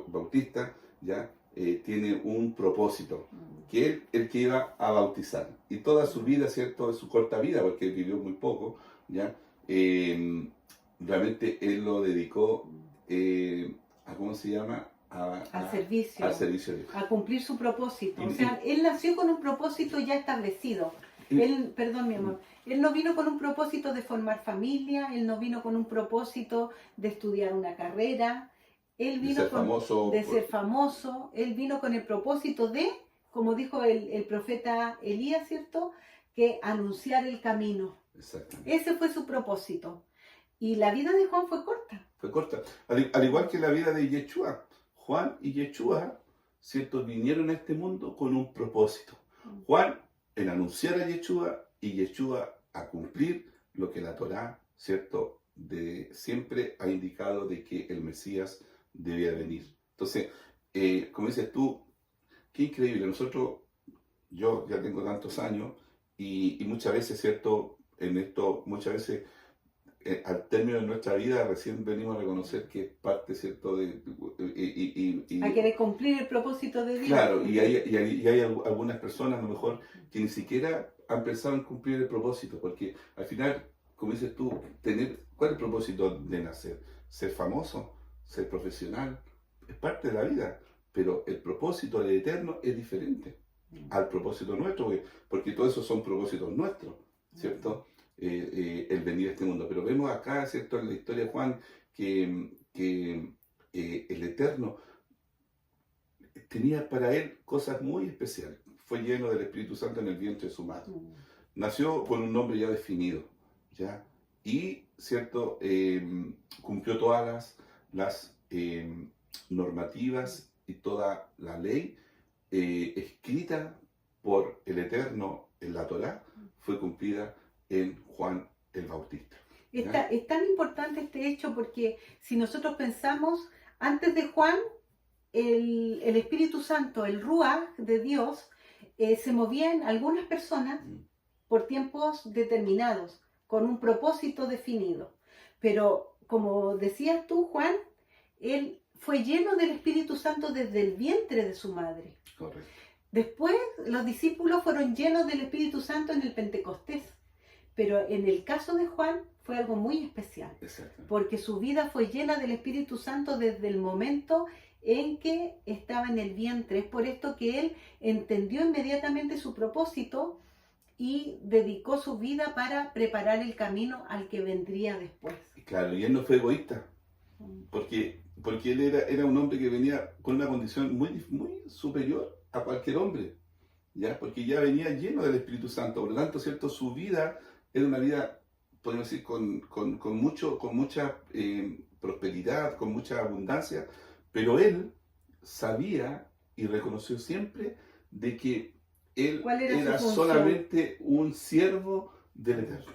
Bautista, ¿ya? Tiene un propósito, que él el que iba a bautizar. Y toda su vida, ¿cierto? Su corta vida, porque él vivió muy poco, ¿ya? Realmente él lo dedicó a, ¿cómo se llama?
Al servicio de Dios. A cumplir su propósito. O sea, él nació con un propósito ya establecido. Él, perdón mi amor, él no vino con un propósito de formar familia, él no vino con un propósito de estudiar una carrera, él vino de ser famoso, él vino con el propósito de, como dijo el profeta Elías, ¿cierto?, que anunciar el camino.
Exactamente.
Ese fue su propósito. Y la vida de Juan fue corta.
Fue corta. Al igual que la vida de Yeshua. Juan y Yeshua, ¿cierto?, vinieron a este mundo con un propósito. Juan en anunciar a Yeshua y Yeshua a cumplir lo que la Torá, ¿cierto?, siempre ha indicado de que el Mesías debía venir. Entonces, como dices tú, qué increíble. Yo ya tengo tantos años y muchas veces, ¿cierto?, muchas veces al término de nuestra vida recién venimos a reconocer que es parte, ¿cierto?,
a querer cumplir el propósito de Dios.
Claro, y hay algunas personas a lo mejor que ni siquiera han pensado en cumplir el propósito, porque al final, como dices tú, ¿cuál es el propósito de nacer? Ser famoso, ser profesional, es parte de la vida, pero el propósito del Eterno es diferente al propósito nuestro, porque todos esos son propósitos nuestros, ¿cierto? El venir a este mundo. Pero vemos acá, ¿cierto?, en la historia de Juan, que el Eterno tenía para él cosas muy especiales. Fue lleno del Espíritu Santo en el vientre de su madre. Nació con un nombre ya definido, ¿ya? Y, ¿cierto?, cumplió todas las normativas y toda la ley escrita por el Eterno en la Torá, fue cumplida en Juan el Bautista.
Es tan importante este hecho porque si nosotros pensamos, antes de Juan el Espíritu Santo, el Ruach de Dios, se movía en algunas personas por tiempos determinados, con un propósito definido. Pero como decías tú, Juan, él fue lleno del Espíritu Santo desde el vientre de su madre.
Correcto.
Después los discípulos fueron llenos del Espíritu Santo en el Pentecostés. Pero en el caso de Juan fue algo muy especial, porque su vida fue llena del Espíritu Santo desde el momento en que estaba en el vientre. Es por esto que él entendió inmediatamente su propósito y dedicó su vida para preparar el camino al que vendría después.
Claro, y él no fue egoísta, porque él era un hombre que venía con una condición muy, muy superior a cualquier hombre, ¿ya? Porque ya venía lleno del Espíritu Santo. Por lo tanto, ¿cierto? Su vida era una vida, podemos decir, con mucha prosperidad, con mucha abundancia, pero él sabía y reconoció siempre de que él era solamente un siervo del Eterno.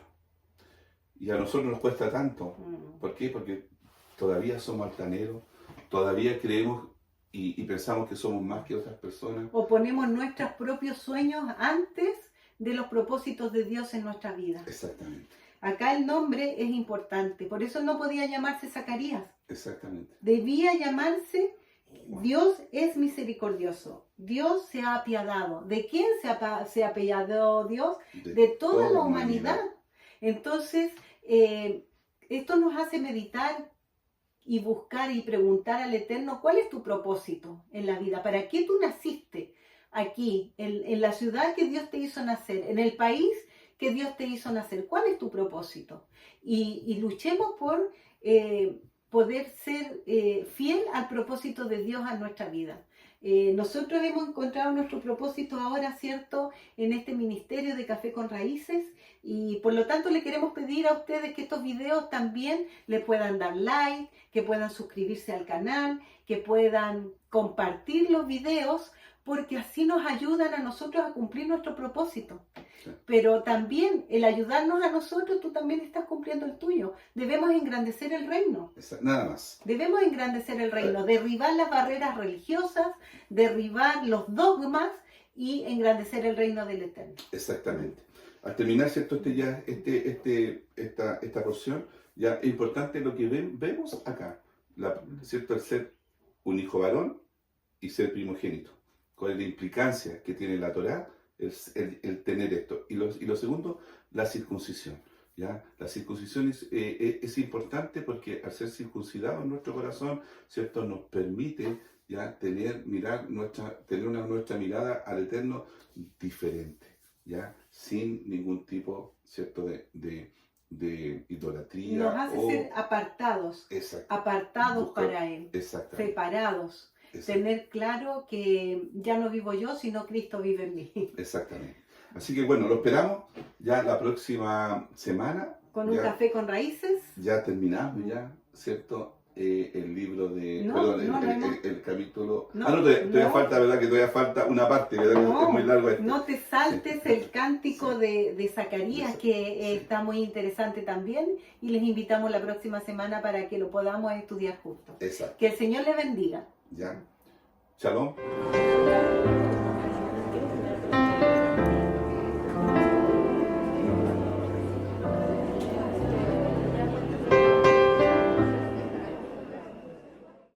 Y a nosotros nos cuesta tanto. ¿Por qué? Porque todavía somos altaneros, todavía creemos y pensamos que somos más que otras personas.
O ponemos nuestros propios sueños antes de los propósitos de Dios en nuestra vida.
Exactamente.
Acá el nombre es importante, por eso no podía llamarse Zacarías.
Exactamente.
Debía llamarse Dios es misericordioso, Dios se ha apiadado. ¿De quién se ha apiadado Dios? De toda la humanidad. Entonces, esto nos hace meditar y buscar y preguntar al Eterno, ¿cuál es tu propósito en la vida? ¿Para qué tú naciste aquí, en la ciudad que Dios te hizo nacer, en el país que Dios te hizo nacer? ¿Cuál es tu propósito? Y luchemos por poder ser fiel al propósito de Dios en nuestra vida. Nosotros hemos encontrado nuestro propósito ahora, ¿cierto?, en este ministerio de Café con Raíces, y por lo tanto le queremos pedir a ustedes que estos videos también le puedan dar like, que puedan suscribirse al canal, que puedan compartir los videos, porque así nos ayudan a nosotros a cumplir nuestro propósito. Sí. Pero también el ayudarnos a nosotros, tú también estás cumpliendo el tuyo. Debemos engrandecer el reino.
Nada más.
Debemos engrandecer el reino, derribar las barreras religiosas, derribar los dogmas y engrandecer el reino del Eterno.
Exactamente. Al terminar, ¿cierto? Esta porción, ya es importante lo que vemos acá, ¿cierto? El ser un hijo varón y ser primogénito. Con la implicancia que tiene la Torá, el tener esto. Y lo segundo, la circuncisión. ¿Ya? La circuncisión es importante porque al ser circuncidado en nuestro corazón, ¿cierto? Nos permite ya tener nuestra mirada al Eterno diferente, ¿ya? Sin ningún tipo, ¿cierto? de idolatría.
Nos hace ser apartados, apartados para Él, separados. Tener claro que ya no vivo yo, sino Cristo vive en mí.
Exactamente. Así que bueno, lo esperamos ya la próxima semana.
Con un café con raíces.
Ya terminamos, ¿cierto? El libro de... el capítulo... todavía falta, ¿verdad? Que todavía falta una parte, ¿verdad? Es muy largo esto.
No te saltes el cántico de Zacarías, que está muy interesante también, y les invitamos la próxima semana para que lo podamos estudiar juntos.
Exacto.
Que el Señor les bendiga.
Ya. Shalom.